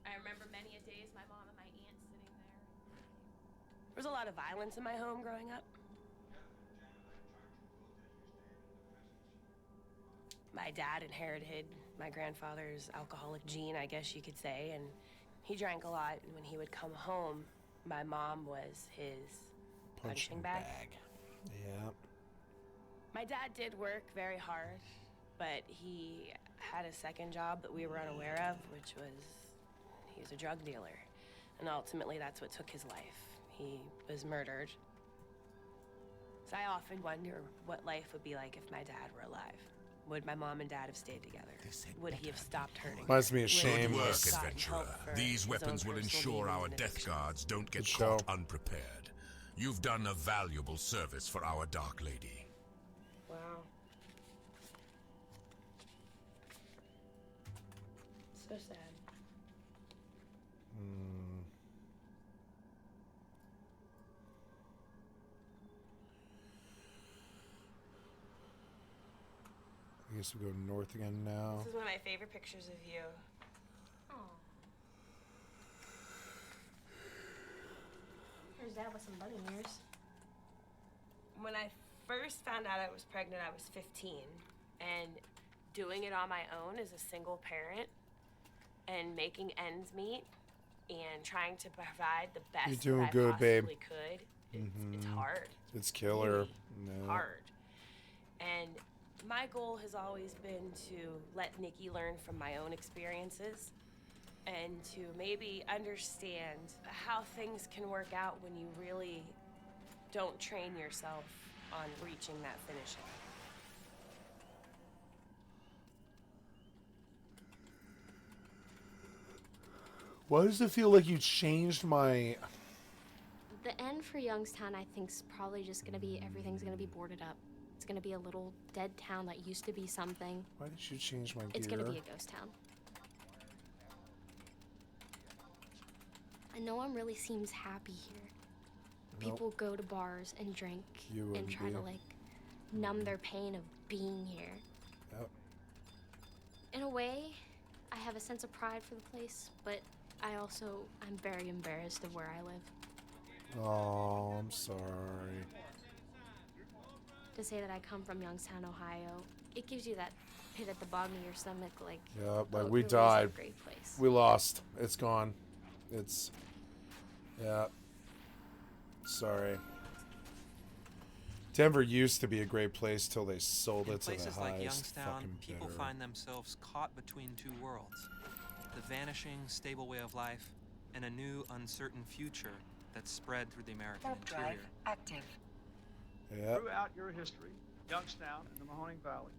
I remember many a days my mom and my aunt sitting there. There was a lot of violence in my home growing up. My dad inherited my grandfather's alcoholic gene, I guess you could say, and he drank a lot, and when he would come home, my mom was his punching bag. Yeah. My dad did work very hard, but he had a second job that we were unaware of, which was he was a drug dealer. And ultimately, that's what took his life. He was murdered. So I often wonder what life would be like if my dad were alive. Would my mom and dad have stayed together? Would he have stopped hurting? Reminds me of Would Shame. he Good have work, gotten adventurer. help for These his weapons own will personal ensure demons our and death addictions? guards don't get Good caught show. unprepared. You've done a valuable service for our Dark Lady. Wow. So sad. I guess we go north again now. This is one of my favorite pictures of you. Here's Dad with some bunny ears. When I first found out I was pregnant, I was 15. And doing it on my own as a single parent and making ends meet and trying to provide the best You're doing that I good, babe. possibly could, it's hard. It's killer. Really No. hard. And my goal has always been to let Nikki learn from my own experiences and to maybe understand how things can work out when you really don't train yourself on reaching that finish line. Why does it feel like you changed my... The end for Youngstown, I think, is probably just gonna be everything's gonna be boarded up. It's gonna be a little dead town that used to be something. Why did you change my gear? It's gonna be a ghost town. And no one really seems happy here. Nope. People go to bars and drink You and wouldn't try be. to like numb their pain of being here. Yep. In a way, I have a sense of pride for the place, but I'm very embarrassed of where I live. Oh, I'm sorry. To say that I come from Youngstown, Ohio, it gives you that pit at the bottom of your stomach, like, Yep, oh, like it we really is a died. great place. We lost. It's gone. It's... Yeah. Sorry. Denver used to be a great place till they sold In it to the places like highest Youngstown, fucking people bidder. find themselves caught between two worlds. The vanishing, stable way of life, and a new, uncertain future that's spread through the American interior. Active. Yep. Throughout your history, Youngstown and the Mahoning Valley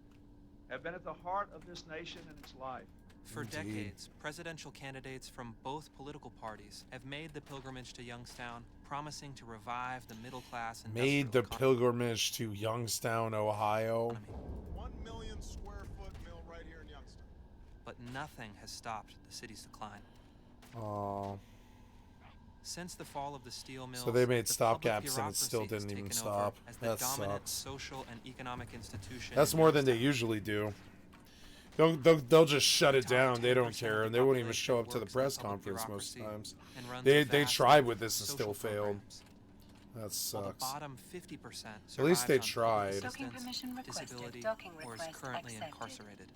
have been at the heart of this nation and its life. For Indeed. decades, presidential candidates from both political parties have made the pilgrimage to Youngstown, promising to revive the middle class and Made the pilgrimage to Youngstown, Ohio. 1 million square foot mill right here in Youngstown. But nothing has stopped the city's decline. Oh. Since the fall of the steel mills, So they made the public stopgaps and it still bureaucracy has didn't even taken stop. over as the That dominant sucks. social and economic institution. That's in more than they Youngstown. usually do. They'll just shut it down. They don't 10% care, of and the they won't even population show up to the works in press public conference most bureaucracy times. and runs They vast tried with this and social still failed. programs. That While the sucks. bottom 50% At least they survives on public tried. assistance, Docking permission requested. disability, Docking or is request currently accepted. incarcerated.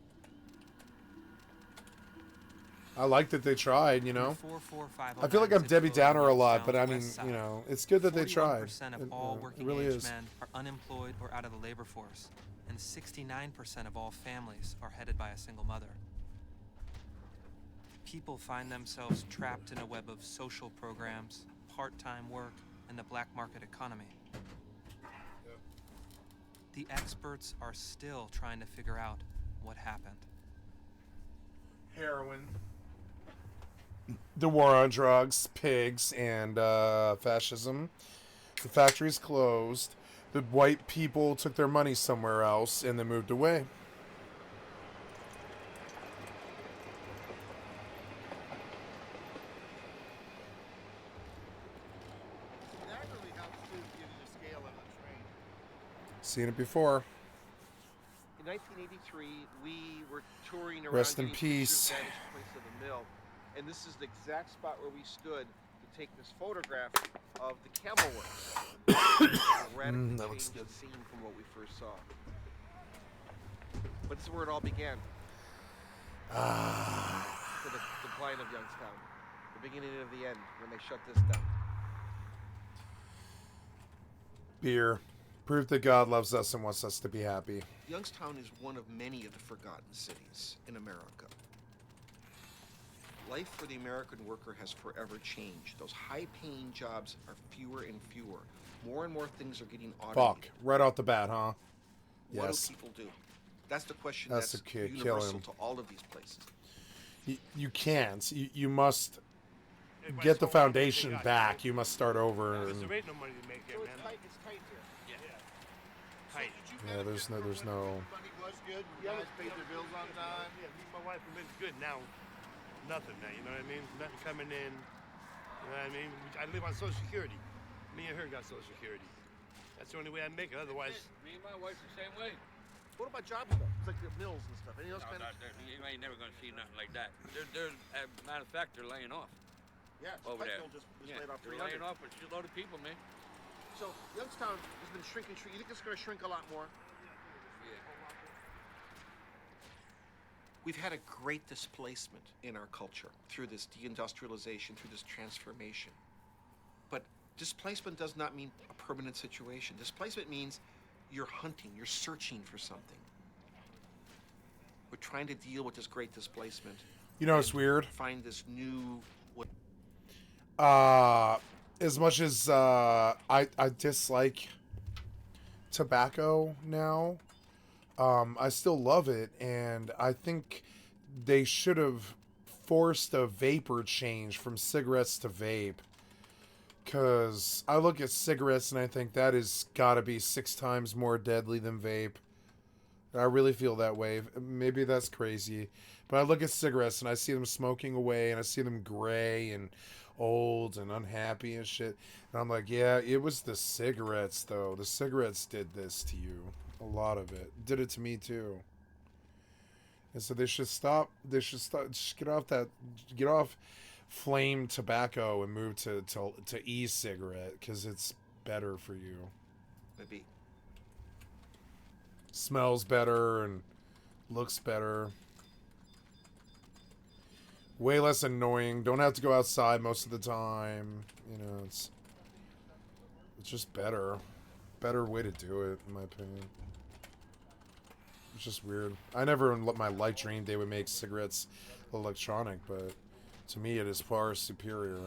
I like that they tried, you know. 44509 I feel like I'm zip Debbie code Downer a in lot, but I Youngstown's mean, west side. you know, it's good that they tried. 41% of It, all it working really age is. men are unemployed or out of the labor force, and 69% of all families are headed by a single mother. People find themselves trapped in a web of social programs, part-time work, and the black market economy. The experts are still trying to figure out what happened. Heroin. The war on drugs, pigs, and fascism. The factories closed. The white people took their money somewhere else and then moved away. That really helps too, to give you the scale of the train. Seen it before. In 1983, we were touring around Rest in getting peace. pictures of vantage points of the mill, and this is the exact spot where we stood to take this photograph of the camel works. Radically that looks changed good. the scene from what we first saw. But this is where it all began. For the decline of Youngstown, the beginning of the end when they shut this down. Beer. Proof that God loves us and wants us to be happy. Youngstown is one of many of the forgotten cities in America. Life for the American worker has forever changed. Those high-paying jobs are fewer and fewer. More and more things are getting automated. Fuck. Right off the bat, huh? What Yes. do people do? That's the question That's that's the kill universal him. to all of these places. You can't. You must get the foundation back. You must start over. Because And, there ain't no money to make here, man. It's tight here. Tight. yeah, there's no. Money was good. You guys paid their bills on time. Yeah, me and my wife have been good. Now, nothing, man. You know what I mean? Nothing coming in. You know what I mean? I live on Social Security. Me and her got Social Security. That's the only way I make it. Otherwise, Me and my wife the same way. What about jobs though? It's like the mills and stuff. Anything else No, kind of? you ain't never gonna see nothing like that. There's a matter of fact, they're laying off. Yeah, over there. Just Yeah, laid off they're 300. laying off a shitload of people, man. So Youngstown has been shrinking. You think it's going to shrink a lot more? Yeah. We've had a great displacement in our culture through this deindustrialization, through this transformation. But displacement does not mean a permanent situation. Displacement means you're hunting, you're searching for something. We're trying to deal with this great displacement. You know, it's and weird. Find this new. As much as I dislike tobacco now, I still love it, and I think they should have forced a vapor change from cigarettes to vape. Because I look at cigarettes and I think that has got to be 6 times more deadly than vape. I really feel that way. Maybe that's crazy. But I look at cigarettes and I see them smoking away and I see them gray and old and unhappy and shit. And I'm like, yeah, it was the cigarettes, though. The cigarettes did this to you. A lot of it. Did it to me, too. And so they should stop. They should stop. Just get off flame tobacco and move to e-cigarette, because it's better for you. Maybe. Smells better and looks better. Way less annoying. Don't have to go outside most of the time. You know, it's just better. Better way to do it, in my opinion. It's just weird. I never in my life dreamed they would make cigarettes electronic, but to me it is far superior.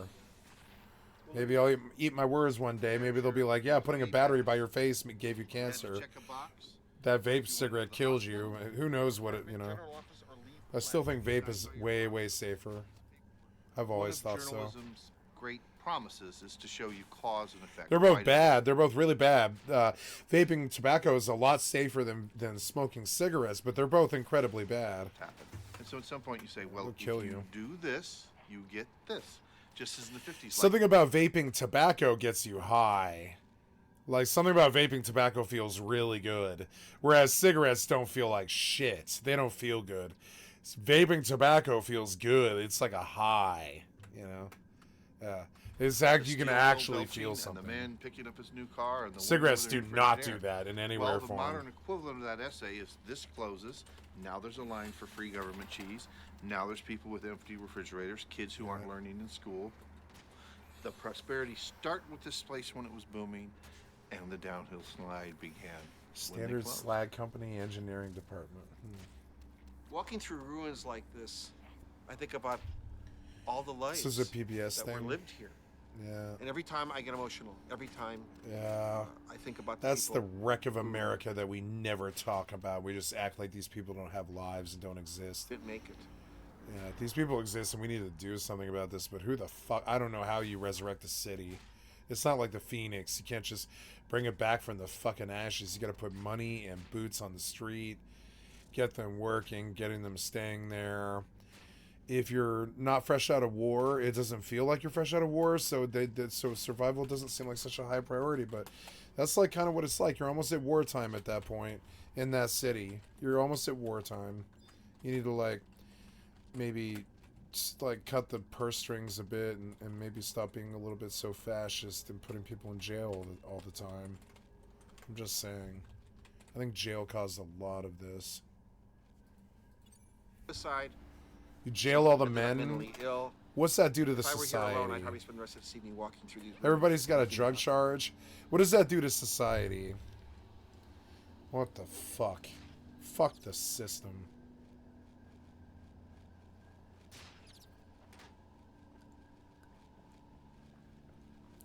Maybe I'll eat my words one day. Maybe they'll be like, yeah, putting a battery by your face gave you cancer. Check a box. That vape cigarette killed you. Who knows what it, you know. I still think vape is way, way safer. I've always thought so. One of journalism's great promises is to show you cause and effect. They're both right? bad. They're both really bad. Vaping tobacco is a lot safer than smoking cigarettes, but they're both incredibly bad. And so at some point you say, well, It'll if kill you you. do this, you get this. just as in the 50s. Something about vaping tobacco gets you high. Like, something about vaping tobacco feels really good. Whereas cigarettes don't feel like shit. They don't feel good. Vaping tobacco feels good. It's like a high, you know? Yeah. It's you can actually feel something. And the man picking up his new car. And the cigarettes do not do that in any way or Well, the form. modern equivalent of that essay is this closes. Now there's a line for free government cheese. Now there's people with empty refrigerators, kids who aren't learning in school. The prosperity started with this place when it was booming, and the downhill slide began. Standard Slag Company Engineering Department. Walking through ruins like this, I think about all the lives This is a PBS that thing. were lived here. Yeah. And every time I get emotional. Every time I think about That's people the wreck of America that we never talk about. We just act like these people don't have lives and don't exist. Didn't make it. Yeah, these people exist and we need to do something about this, but who the fuck? I don't know how you resurrect a city. It's not like the Phoenix. You can't just bring it back from the fucking ashes. You gotta put money and boots on the street, get them working, getting them staying there. If you're not fresh out of war, it doesn't feel like you're fresh out of war, so so survival doesn't seem like such a high priority, but that's like kind of what it's like. You're almost at wartime at that point in that city. You're almost at wartime. You need to like maybe just like cut the purse strings a bit and maybe stop being a little bit so fascist and putting people in jail all the time. I'm just saying. I think jail caused a lot of this. Aside. You jail all the men. Mentally ill. What's that do to the If I were society? here alone, I'd probably spend the rest of this evening walking through these. Everybody's got a drug charge. What does that do to society? What the fuck? Fuck the system.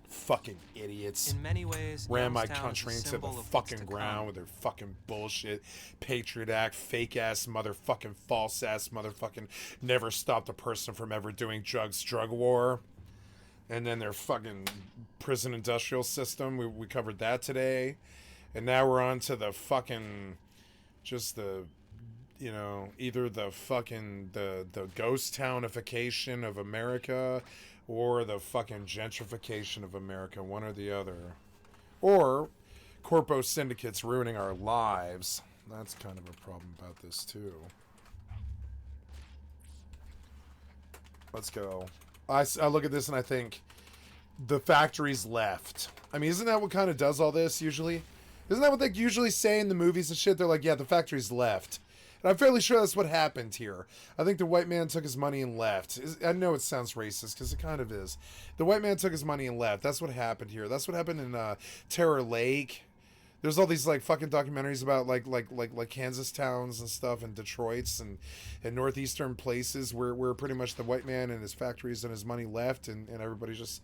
Fucking idiots. In many ways, ran my Youngstown is a country into the symbol of what's fucking to ground come. with their fucking bullshit. Patriot Act, fake ass motherfucking false ass motherfucking never stopped a person from ever doing drugs, drug war. And then their fucking prison industrial system. We covered that today. And now we're on to the fucking just the either the fucking the ghost townification of America or the fucking gentrification of America, one or the other. Or corpo syndicates ruining our lives. That's kind of a problem about this too. Let's go. I look at this and I think the factories left. I mean, isn't that what kind of does all this usually? Isn't that what they usually say in the movies and shit? They're like, yeah, the factories left. And I'm fairly sure that's what happened here. I think the white man took his money and left. I know it sounds racist because it kind of is. The white man took his money and left. That's what happened here. That's what happened in Terror Lake. There's all these like fucking documentaries about like Kansas towns and stuff and Detroit's and northeastern places where pretty much the white man and his factories and his money left and everybody just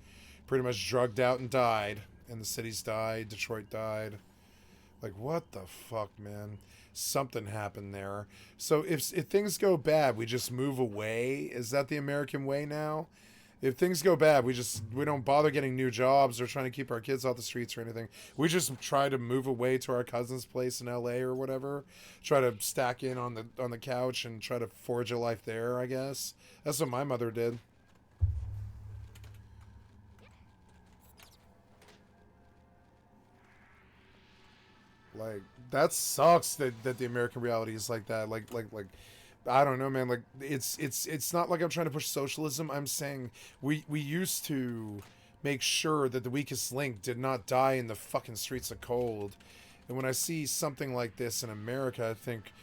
pretty much drugged out and died. And the cities died. Detroit died. Like, what the fuck, man? Something happened there. So if things go bad, we just move away. Is that the American way now? If things go bad, we don't bother getting new jobs or trying to keep our kids off the streets or anything. We just try to move away to our cousin's place in LA or whatever. Try to stack in on the couch and try to forge a life there, I guess. That's what my mother did. Like, that sucks that the American reality is like that. Like I don't know, man. Like, it's not like I'm trying to push socialism. I'm saying we used to make sure that the weakest link did not die in the fucking streets of cold. And when I see something like this in America, I think,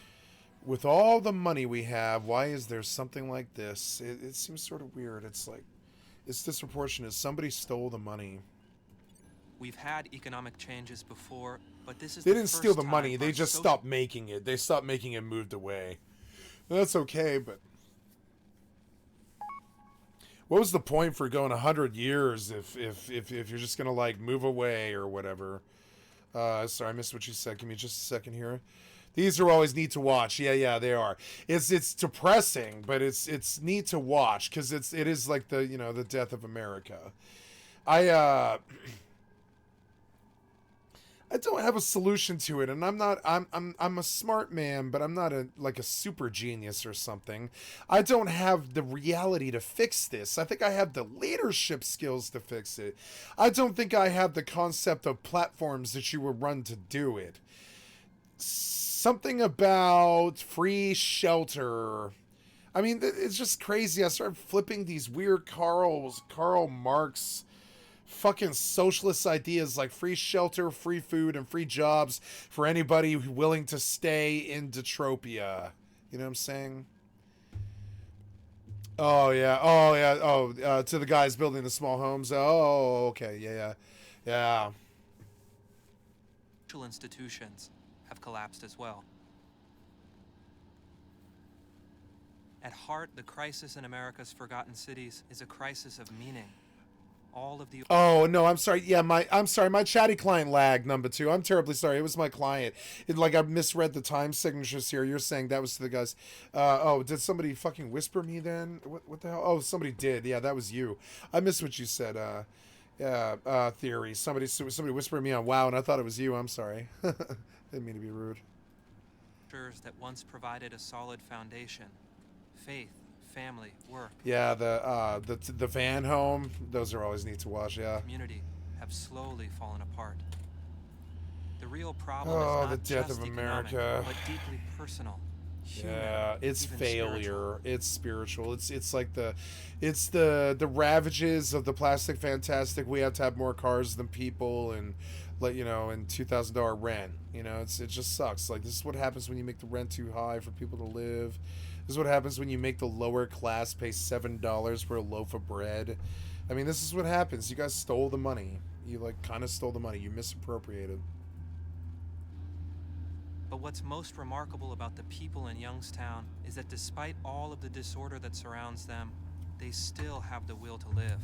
with all the money we have, why is there something like this? It seems sort of weird. It's like, it's disproportionate. Somebody stole the money. We've had economic changes before, but this is They the didn't first steal the time money. They our just social- stopped making it. They stopped making it, moved away. That's okay, but what was the point for going 100 years if you're just gonna like move away or whatever? Sorry, I missed what you said. Give me just a second here. These are always neat to watch. Yeah, they are. It's depressing, but it's neat to watch because it is like the I don't have a solution to it, and I'm a smart man, but I'm not like a super genius or something. I don't have the reality to fix this. I think I have the leadership skills to fix it. I don't think I have the concept of platforms that you would run to do it. Something about free shelter. I mean, it's just crazy. I started flipping these weird Karl Marx fucking socialist ideas like free shelter, free food, and free jobs for anybody willing to stay in Detropia. You know what I'm saying? Oh, yeah. Oh, yeah. Oh, to the guys building the small homes. Oh, okay. Yeah. Social institutions have collapsed as well. At heart, the crisis in America's forgotten cities is a crisis of meaning. All of the Oh no, I'm sorry. Yeah, I'm sorry. My chatty client lagged, number 2. I'm terribly sorry. It was my client. Like I misread the time signatures here. You're saying that was to the guys. Oh, did somebody fucking whisper me then? What the hell? Oh, somebody did. Yeah, that was you. I missed what you said. Theory. Somebody whispered me on WoW, and I thought it was you. I'm sorry. Didn't mean to be rude. that once provided a solid foundation, faith, family, work. Yeah, the van home, those are always neat to watch. Yeah. Community have slowly fallen apart. The real problem is not the death just of economic, America. but deeply personal. Human, Yeah, it's even failure. spiritual. It's spiritual. It's like the ravages of the plastic fantastic. We have to have more cars than people, and and $2,000 rent. It just sucks. Like, this is what happens when you make the rent too high for people to live. This is what happens when you make the lower class pay $7 for a loaf of bread. I mean, this is what happens. You guys stole the money. You kind of stole the money. You misappropriated. But what's most remarkable about the people in Youngstown is that despite all of the disorder that surrounds them, they still have the will to live.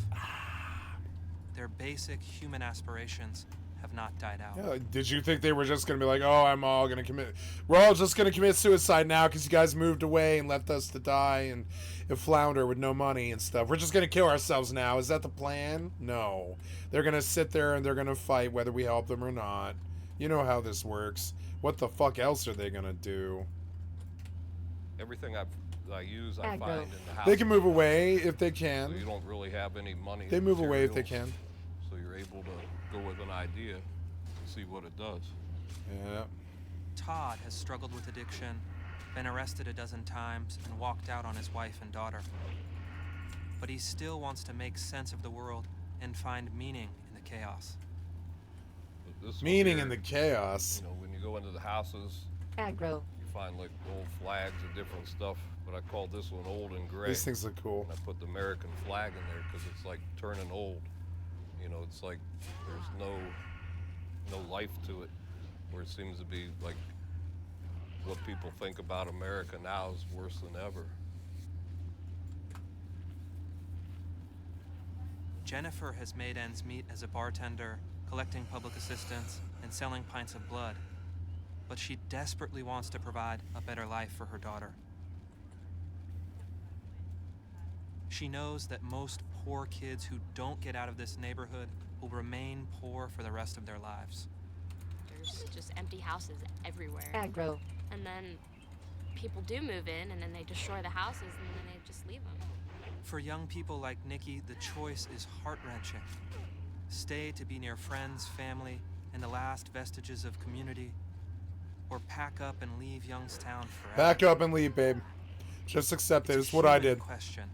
Their basic human aspirations have not died out. Yeah, did you think they were just going to be like, oh, we're all just going to commit suicide now because you guys moved away and left us to die and flounder with no money and stuff. We're just going to kill ourselves now. Is that the plan? No. They're going to sit there and they're going to fight whether we help them or not. You know how this works. What the fuck else are they going to do? Everything I use, I find in the house. They can move away if they can. So you don't really have any money. They move away if they materials, can. So you're able to go with an idea and see what it does. Yeah. Todd has struggled with addiction, been arrested a dozen times, and walked out on his wife and daughter. But he still wants to make sense of the world and find meaning in the chaos. This Meaning here, in the chaos. when you go into the houses, Aggro. you find like old flags and different stuff. But I call this one old and gray. These things look cool. And I put the American flag in there because it's like turning old. It's like there's no life to it. Where it seems to be like what people think about America now is worse than ever. Jennifer has made ends meet as a bartender, collecting public assistance, and selling pints of blood. But she desperately wants to provide a better life for her daughter. She knows that most poor kids who don't get out of this neighborhood will remain poor for the rest of their lives. There's just empty houses everywhere. Aggro. And then people do move in, and then they destroy the houses, and then they just leave them. For young people like Nikki, the choice is heart-wrenching. Stay to be near friends, family, and the last vestiges of community, or pack up and leave Youngstown forever. Back up and leave, babe. Just accept it. It's what I did. Question.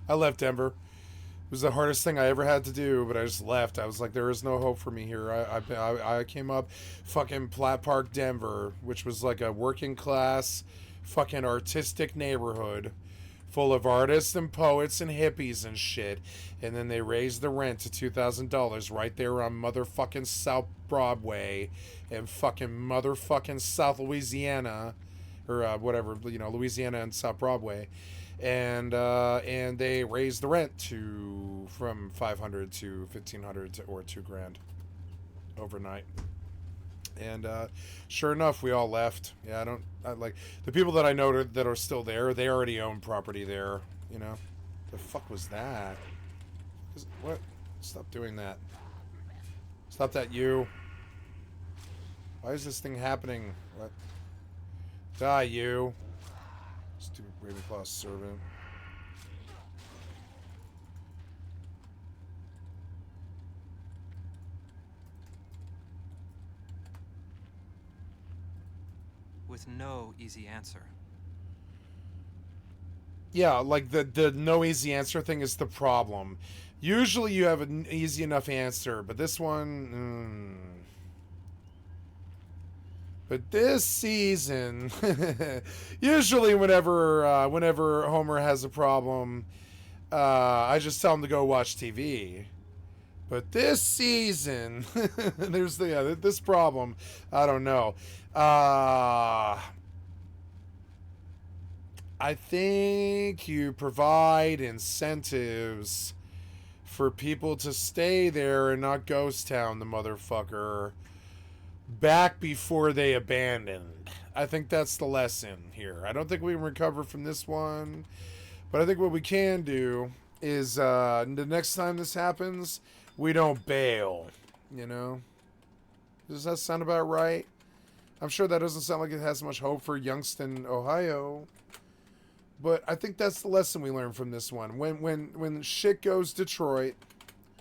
I left Denver. It was the hardest thing I ever had to do, but I just left. I was like, there is no hope for me here. I came up fucking Platt Park, Denver, which was like a working class, fucking artistic neighborhood full of artists and poets and hippies and shit. And then they raised the rent to $2,000 right there on motherfucking South Broadway and fucking motherfucking South Louisiana, or whatever, Louisiana and South Broadway. And they raised the rent from $500 to $1,500 or $2,000 overnight. And sure enough, we all left. Yeah, I like the people that I know that are still there. They already own property there. The fuck was that? What? Stop doing that. Stop that, you. Why is this thing happening? What? Die, you. Stupid Ravenclaw servant. With no easy answer. Yeah, like the no easy answer thing is the problem. Usually you have an easy enough answer, but this one... But this season, usually whenever Homer has a problem, I just tell him to go watch TV. But this season, there's this problem. I don't know. I think you provide incentives for people to stay there and not ghost town the motherfucker back before they abandoned. I think that's the lesson here. I don't think we can recover from this one, but I think what we can do is the next time this happens, we don't bail, you know? Does that sound about right? I'm sure that doesn't sound like it has much hope for Youngstown, Ohio. But I think that's the lesson we learned from this one. When shit goes Detroit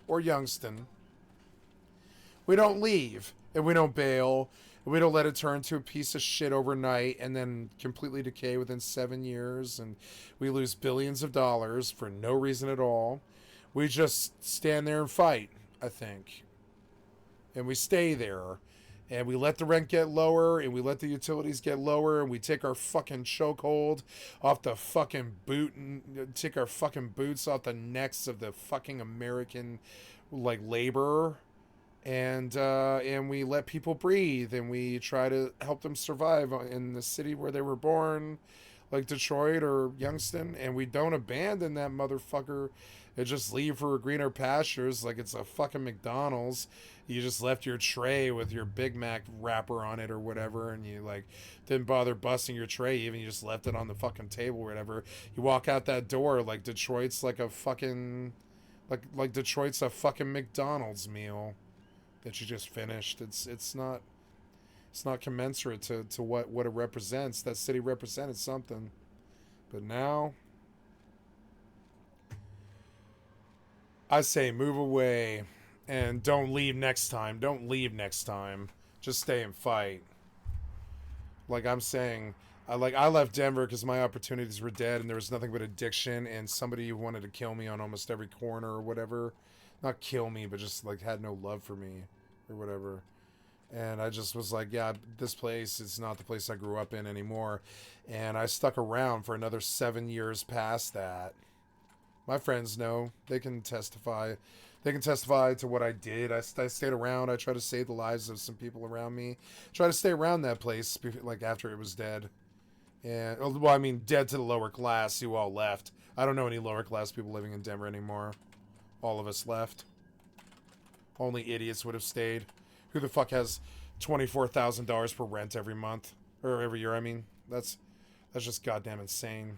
or Youngstown, we don't leave and we don't bail and we don't let it turn to a piece of shit overnight and then completely decay within 7 years and we lose billions of dollars for no reason at all. We just stand there and fight, I think. And we stay there. And we let the rent get lower, and we let the utilities get lower, and we take our fucking chokehold off the fucking boot, and take our fucking boots off the necks of the fucking American, like, labor, and we let people breathe, and we try to help them survive in the city where they were born, like Detroit or Youngstown, and we don't abandon that motherfucker and just leave for greener pastures like it's a fucking McDonald's. You just left your tray with your Big Mac wrapper on it or whatever, and you like didn't bother busting your tray even. You just left it on the fucking table or whatever. You walk out that door like Detroit's like a fucking like Detroit's a fucking McDonald's meal that you just finished. It's not commensurate to what it represents. That city represented something, but now I say move away. And don't leave next time. Don't leave next time. Just stay and fight. Like I'm saying, I left Denver because my opportunities were dead and there was nothing but addiction and somebody wanted to kill me on almost every corner or whatever. Not kill me, but just like had no love for me or whatever. And I just was like, yeah, this place is not the place I grew up in anymore. And I stuck around for another 7 years past that. My friends know. They can testify. They can testify to what I did. I stayed around. I tried to save the lives of some people around me. Try to stay around that place, like, after it was dead. And, well, I mean, dead to the lower class who all left. I don't know any lower class people living in Denver anymore. All of us left. Only idiots would have stayed. Who the fuck has $24,000 for rent every month? Or every year, I mean. That's just goddamn insane.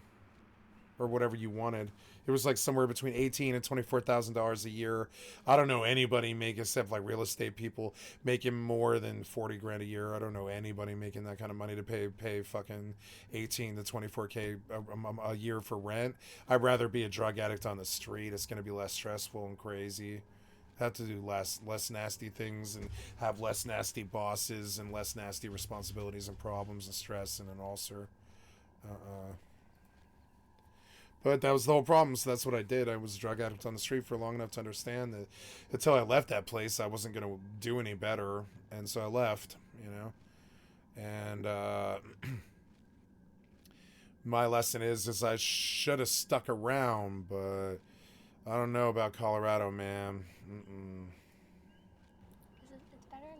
Or whatever you wanted. It was like somewhere between $18,000 and $24,000 a year. I don't know anybody except like real estate people making more than 40 grand a year. I don't know anybody making that kind of money to pay fucking 18 to 24K a year for rent. I'd rather be a drug addict on the street. It's going to be less stressful and crazy. Have to do less nasty things and have less nasty bosses and less nasty responsibilities and problems and stress and an ulcer. But that was the whole problem, so that's what I did. I was a drug addict on the street for long enough to understand that until I left that place, I wasn't going to do any better. And so I left, you know. And my lesson is I should have stuck around, but I don't know about Colorado, man.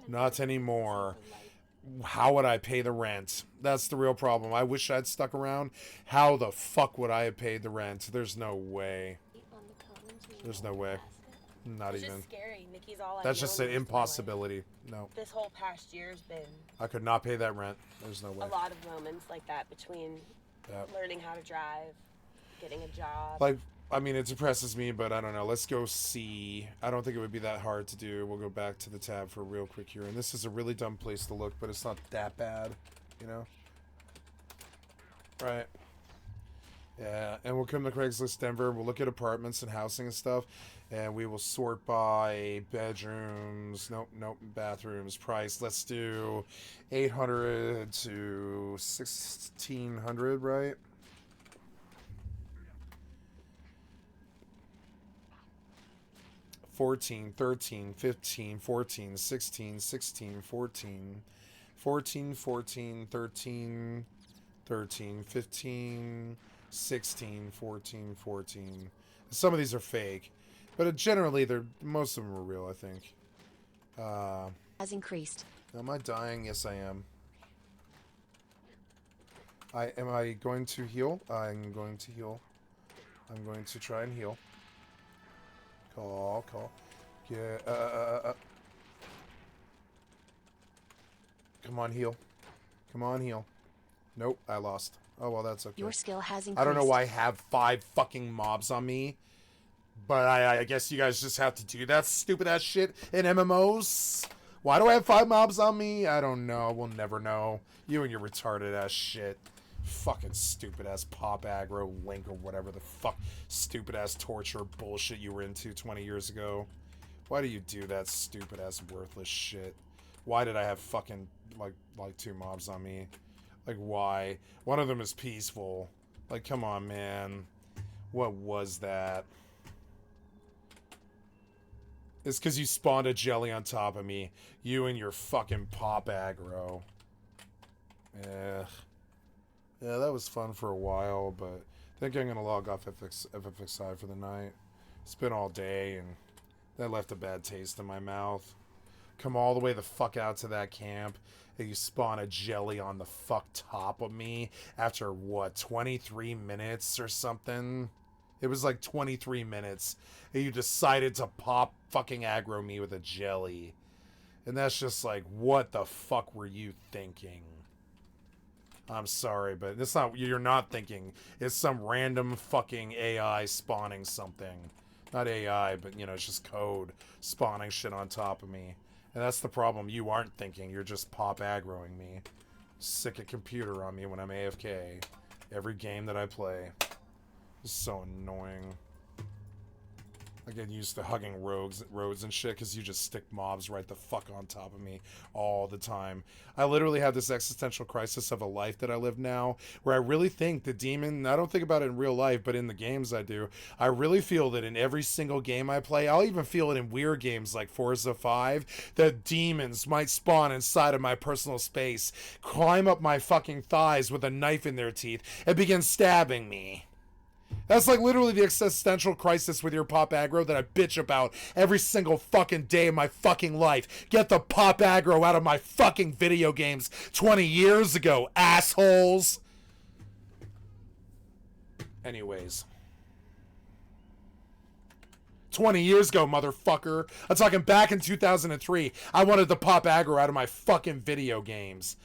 Not anymore. How would I pay the rent? That's the real problem. I wish I'd stuck around. How the fuck would I have paid the rent? There's no way. There's no way. Not it's even. Just scary. Nikki's all That's just an impossibility. No. This whole past year's been I could not pay that rent. There's no way. a lot of moments like that between learning how to drive, getting a job. Like I mean, it depresses me, but I don't know. Let's go see. I don't think it would be that hard to do. We'll go back to the tab for real quick here. And this is a really dumb place to look, but it's not that bad, you know? Right. Yeah, and we'll come to Craigslist Denver. We'll look at apartments and housing and stuff. And we will sort by bedrooms. Nope, bathrooms. Price. Let's do 800 to 1600, right? $14, $13, $15, $14, $16, $16, $14, $14, $14, $13, $13, $15, $16, $14, $14. Some of these are fake, but generally most of them are real, I think. Has increased. Am I dying? Yes, I am. Am I going to heal? I'm going to heal. I'm going to try and heal. Call. Yeah, Come on, heal. Come on, heal. Nope, I lost. Oh, well, that's okay. Your skill has increased. I don't know why I have 5 fucking mobs on me, but I guess you guys just have to do that stupid-ass shit in MMOs. Why do I have 5 mobs on me? I don't know. We'll never know. You and your retarded-ass shit. Fucking stupid-ass pop aggro link or whatever the fuck stupid-ass torture bullshit you were into 20 years ago. Why do you do that stupid-ass worthless shit? Why did I have fucking, like 2 mobs on me? Like, why? One of them is peaceful. Like, come on, man. What was that? It's because you spawned a jelly on top of me. You and your fucking pop aggro. Ugh. Yeah, that was fun for a while, but I think I'm going to log off FFXI for the night. It's been all day, and that left a bad taste in my mouth. Come all the way the fuck out to that camp, and you spawn a jelly on the fuck top of me after, what, 23 minutes or something? It was like 23 minutes, and you decided to pop fucking aggro me with a jelly. And that's just like, what the fuck were you thinking? I'm sorry, but it's not, you're not thinking. It's some random fucking AI spawning something. Not AI, but, you know, it's just code spawning shit on top of me. And that's the problem. You aren't thinking. You're just pop aggroing me. Sick a computer on me when I'm AFK. Every game that I play. It's so annoying. I get used to hugging roads and shit because you just stick mobs right the fuck on top of me all the time. I literally have this existential crisis of a life that I live now where I really think the demon, I don't think about it in real life, but in the games I do, I really feel that in every single game I play, I'll even feel it in weird games like Forza 5, that demons might spawn inside of my personal space, climb up my fucking thighs with a knife in their teeth, and begin stabbing me. That's like literally the existential crisis with your pop aggro that I bitch about every single fucking day of my fucking life. Get the pop aggro out of my fucking video games 20 years ago, assholes. Anyways. 20 years ago, motherfucker. I'm talking back in 2003. I wanted the pop aggro out of my fucking video games.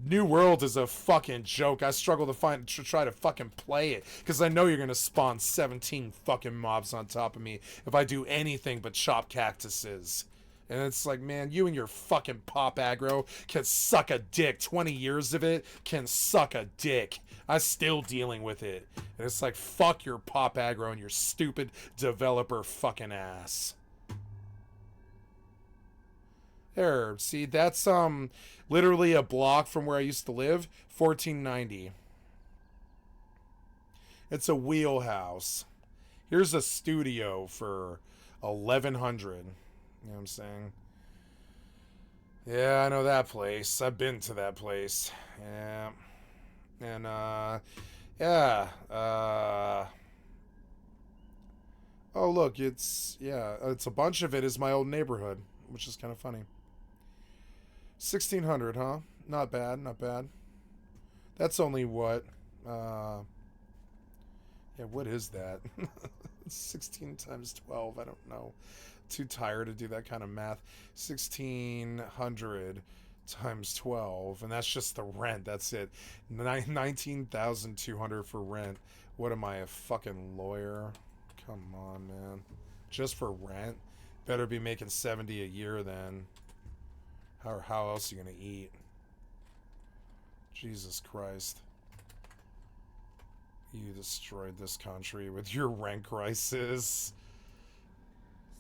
New World is a fucking joke. I struggle to try to fucking play it because I know you're gonna spawn 17 fucking mobs on top of me if I do anything but chop cactuses. And it's like, man, you and your fucking pop aggro can suck a dick. 20 years of it can suck a dick. I'm still dealing with it. And it's like, fuck your pop aggro and your stupid developer fucking ass. There, see, that's literally a block from where I used to live. 1490. It's a wheelhouse. Here's a studio for 1100. You know what I'm saying? Yeah, I know that place. I've been to that place. Yeah. And yeah. Oh look, it's a bunch of it is my old neighborhood, which is kind of funny. 1600, huh? Not bad, not bad. That's only what? Yeah, what is that? 16 times 12, I don't know. Too tired to do that kind of math. 1600 times 12, and that's just the rent, that's it. 19,200 for rent. What am I, a fucking lawyer? Come on, man. Just for rent? Better be making 70 a year then. How else are you gonna eat? Jesus Christ. You destroyed this country with your rent crisis.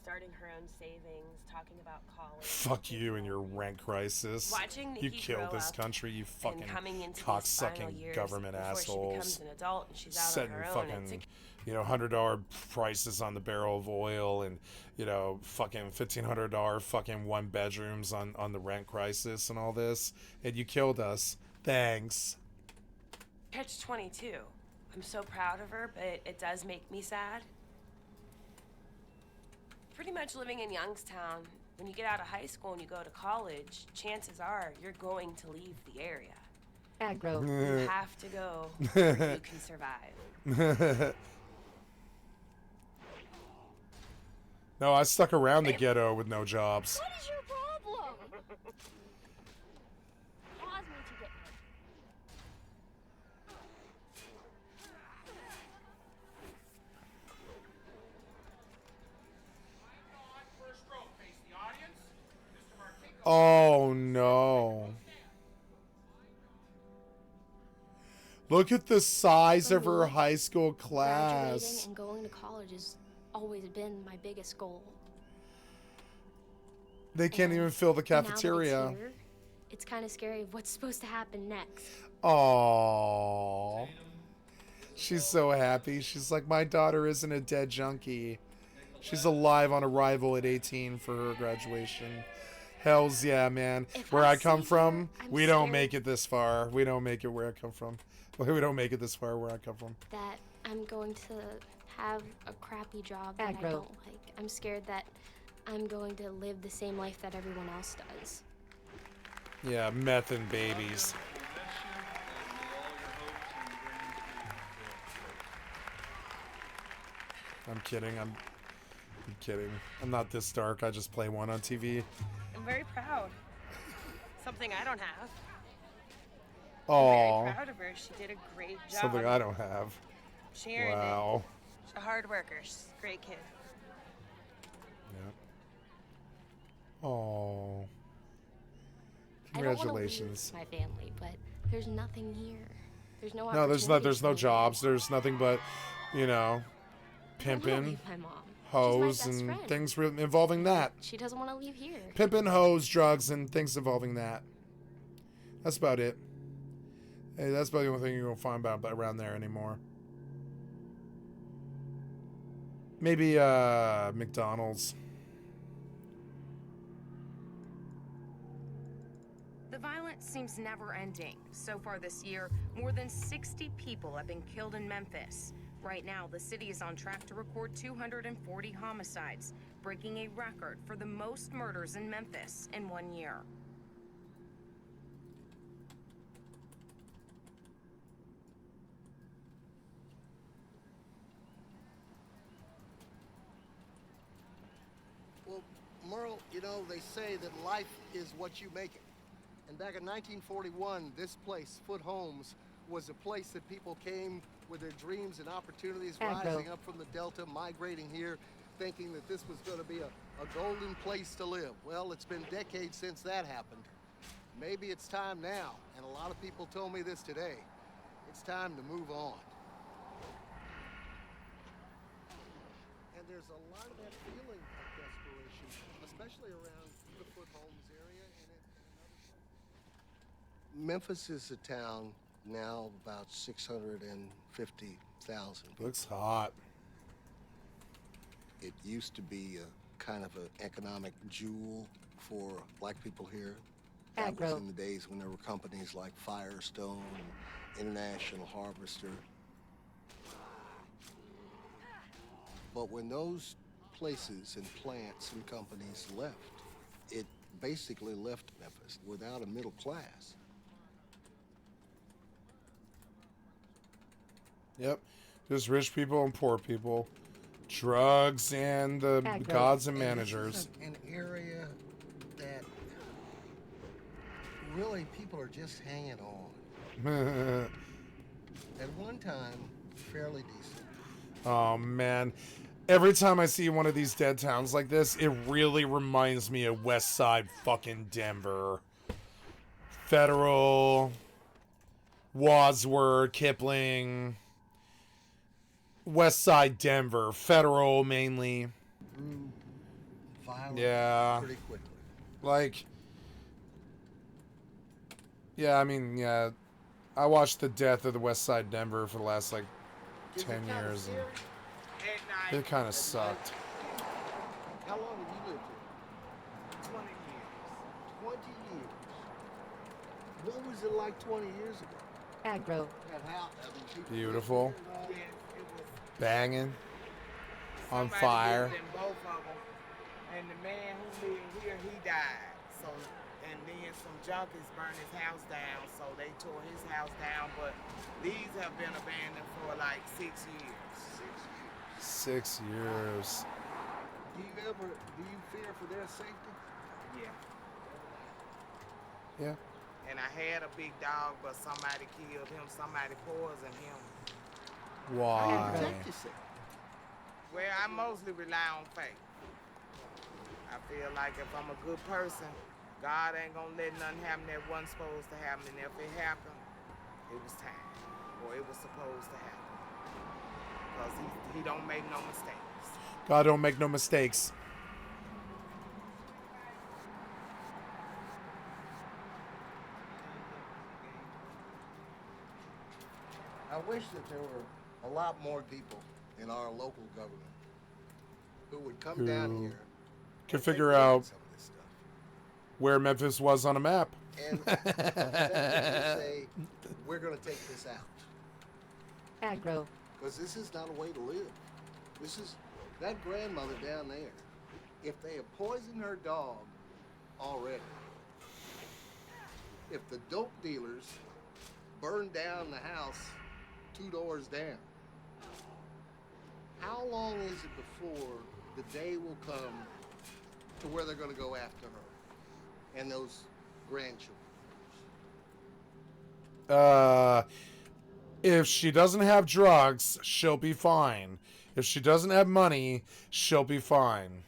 Starting her own savings, talking about college. Fuck you and your rent crisis. Watching You Nikki killed grow this up country, you fucking and coming into these final cocksucking years government before assholes. She becomes an adult and she's out Setting on her own. fucking, you know, $100 prices on the barrel of oil and, you know, fucking $1,500 fucking one bedrooms on the rent crisis and all this. And you killed us. Thanks. Catch-22. I'm so proud of her, but it does make me sad. Pretty much living in Youngstown, when you get out of high school and you go to college, chances are you're going to leave the area. Aggro. You have to go where you can survive. No, I stuck around the ghetto with no jobs. What is your problem? Cause me to get hurt. Oh no. Look at the size of her high school Graduating class. and going to college has always been my biggest goal. They can't even fill the Now that it's cafeteria. here, it's kind of scary of what's supposed to happen next. Aww. She's so happy. She's like, my daughter isn't a dead junkie. She's alive on arrival at 18 for her graduation. Hells yeah, man. Where I come from, we don't make it this far. We don't make it where I come from. We don't make it this far where I come from. That I'm going to have a crappy job that I Aggro. don't like. I'm scared that I'm going to live the same life that everyone else does. Yeah, meth and babies. I'm kidding. I'm kidding. I'm not this dark. I just play one on TV. I'm very proud. Something I don't have. Aww. I'm very proud of her. She did a great job. Something I don't have. She earned Wow. it. She's a hard worker. She's a great kid. Yeah. Aww. I don't Congratulations. want to leave my family, but there's nothing here. There's no No, there's opportunities no for me. jobs. There's nothing but, you know, I don't wanna pimping, leave my mom. hoes, She's my best and friend. things involving that. She doesn't want to leave here. Pimping, hoes, drugs, and things involving that. That's about it. Hey, that's about the only thing you're gonna find about around there anymore. Maybe McDonald's. The violence seems never ending. So far this year, more than 60 people have been killed in Memphis. Right now, the city is on track to record 240 homicides, breaking a record for the most murders in Memphis in 1 year. Well, Merle, you know, they say that life is what you make it. And back in 1941, this place, Foot Homes, was a place that people came with their dreams and opportunities, rising up from the Delta, migrating here, thinking that this was going to be a golden place to live. Well, it's been decades since that happened. Maybe it's time now, and a lot of people told me this today. It's time to move on. And there's a lot of that feeling of desperation, especially around the Foot Homes area and in other places. Memphis is a town now about 650,000. Looks hot. It used to be a kind of an economic jewel for black people here. That was in the days when there were companies like Firestone, International Harvester. But when those places and plants and companies left, it basically left Memphis without a middle class. Yep. Just rich people and poor people. Drugs and the gods and managers. This is an area that really people are just hanging on. At one time, fairly decent. Oh man, Every time I see one of these dead towns like this, it really reminds me of West Side fucking Denver. Federal, Wadsworth, Kipling, West Side Denver, Federal mainly. Violent Yeah. pretty quickly. Like, yeah, I mean, yeah. I watched the death of the West Side Denver for the last, like, 10 years. And it kind of sucked. How long have you lived here? 20 years. 20 years. What was it like 20 years ago? Aggro. That house, I mean, people Beautiful. lived here and all that. Yes, it was. Banging. On Somebody fire. lived in both of them, and the man who lived here, he died. So, and then some junkies burned his house down, so they tore his house down. But these have been abandoned for like 6 years. 6 years. Do you fear for their safety? Yeah. Yeah. And I had a big dog, but somebody killed him. Somebody poisoned him. Why? Protect yourself. Well, I mostly rely on faith. I feel like if I'm a good person, God ain't gonna let nothing happen that wasn't supposed to happen. And if it happened, it was time. Or it was supposed to happen. Because he don't make no mistakes. God don't make no mistakes. I wish that there were a lot more people in our local government who would come down Who here could figure out where Memphis was on a map. and say, we're going to take this out. Aggro. Because this is not a way to live. This is that grandmother down there. If they have poisoned her dog already, if the dope dealers burn down the house 2 doors down, how long is it before the day will come to where they're going to go after her and those grandchildren? If she doesn't have drugs, she'll be fine. If she doesn't have money, she'll be fine.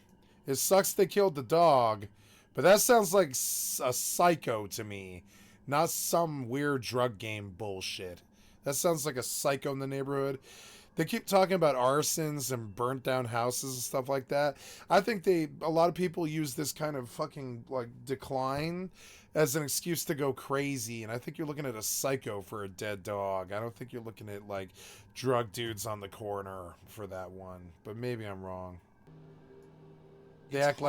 It sucks they killed the dog, but that sounds like a psycho to me, not some weird drug game bullshit. That sounds like a psycho in the neighborhood. They keep talking about arsons and burnt down houses and stuff like that. I think a lot of people use this kind of fucking like decline as an excuse to go crazy, and I think you're looking at a psycho for a dead dog. I don't think you're looking at like drug dudes on the corner for that one, but maybe I'm wrong. They act like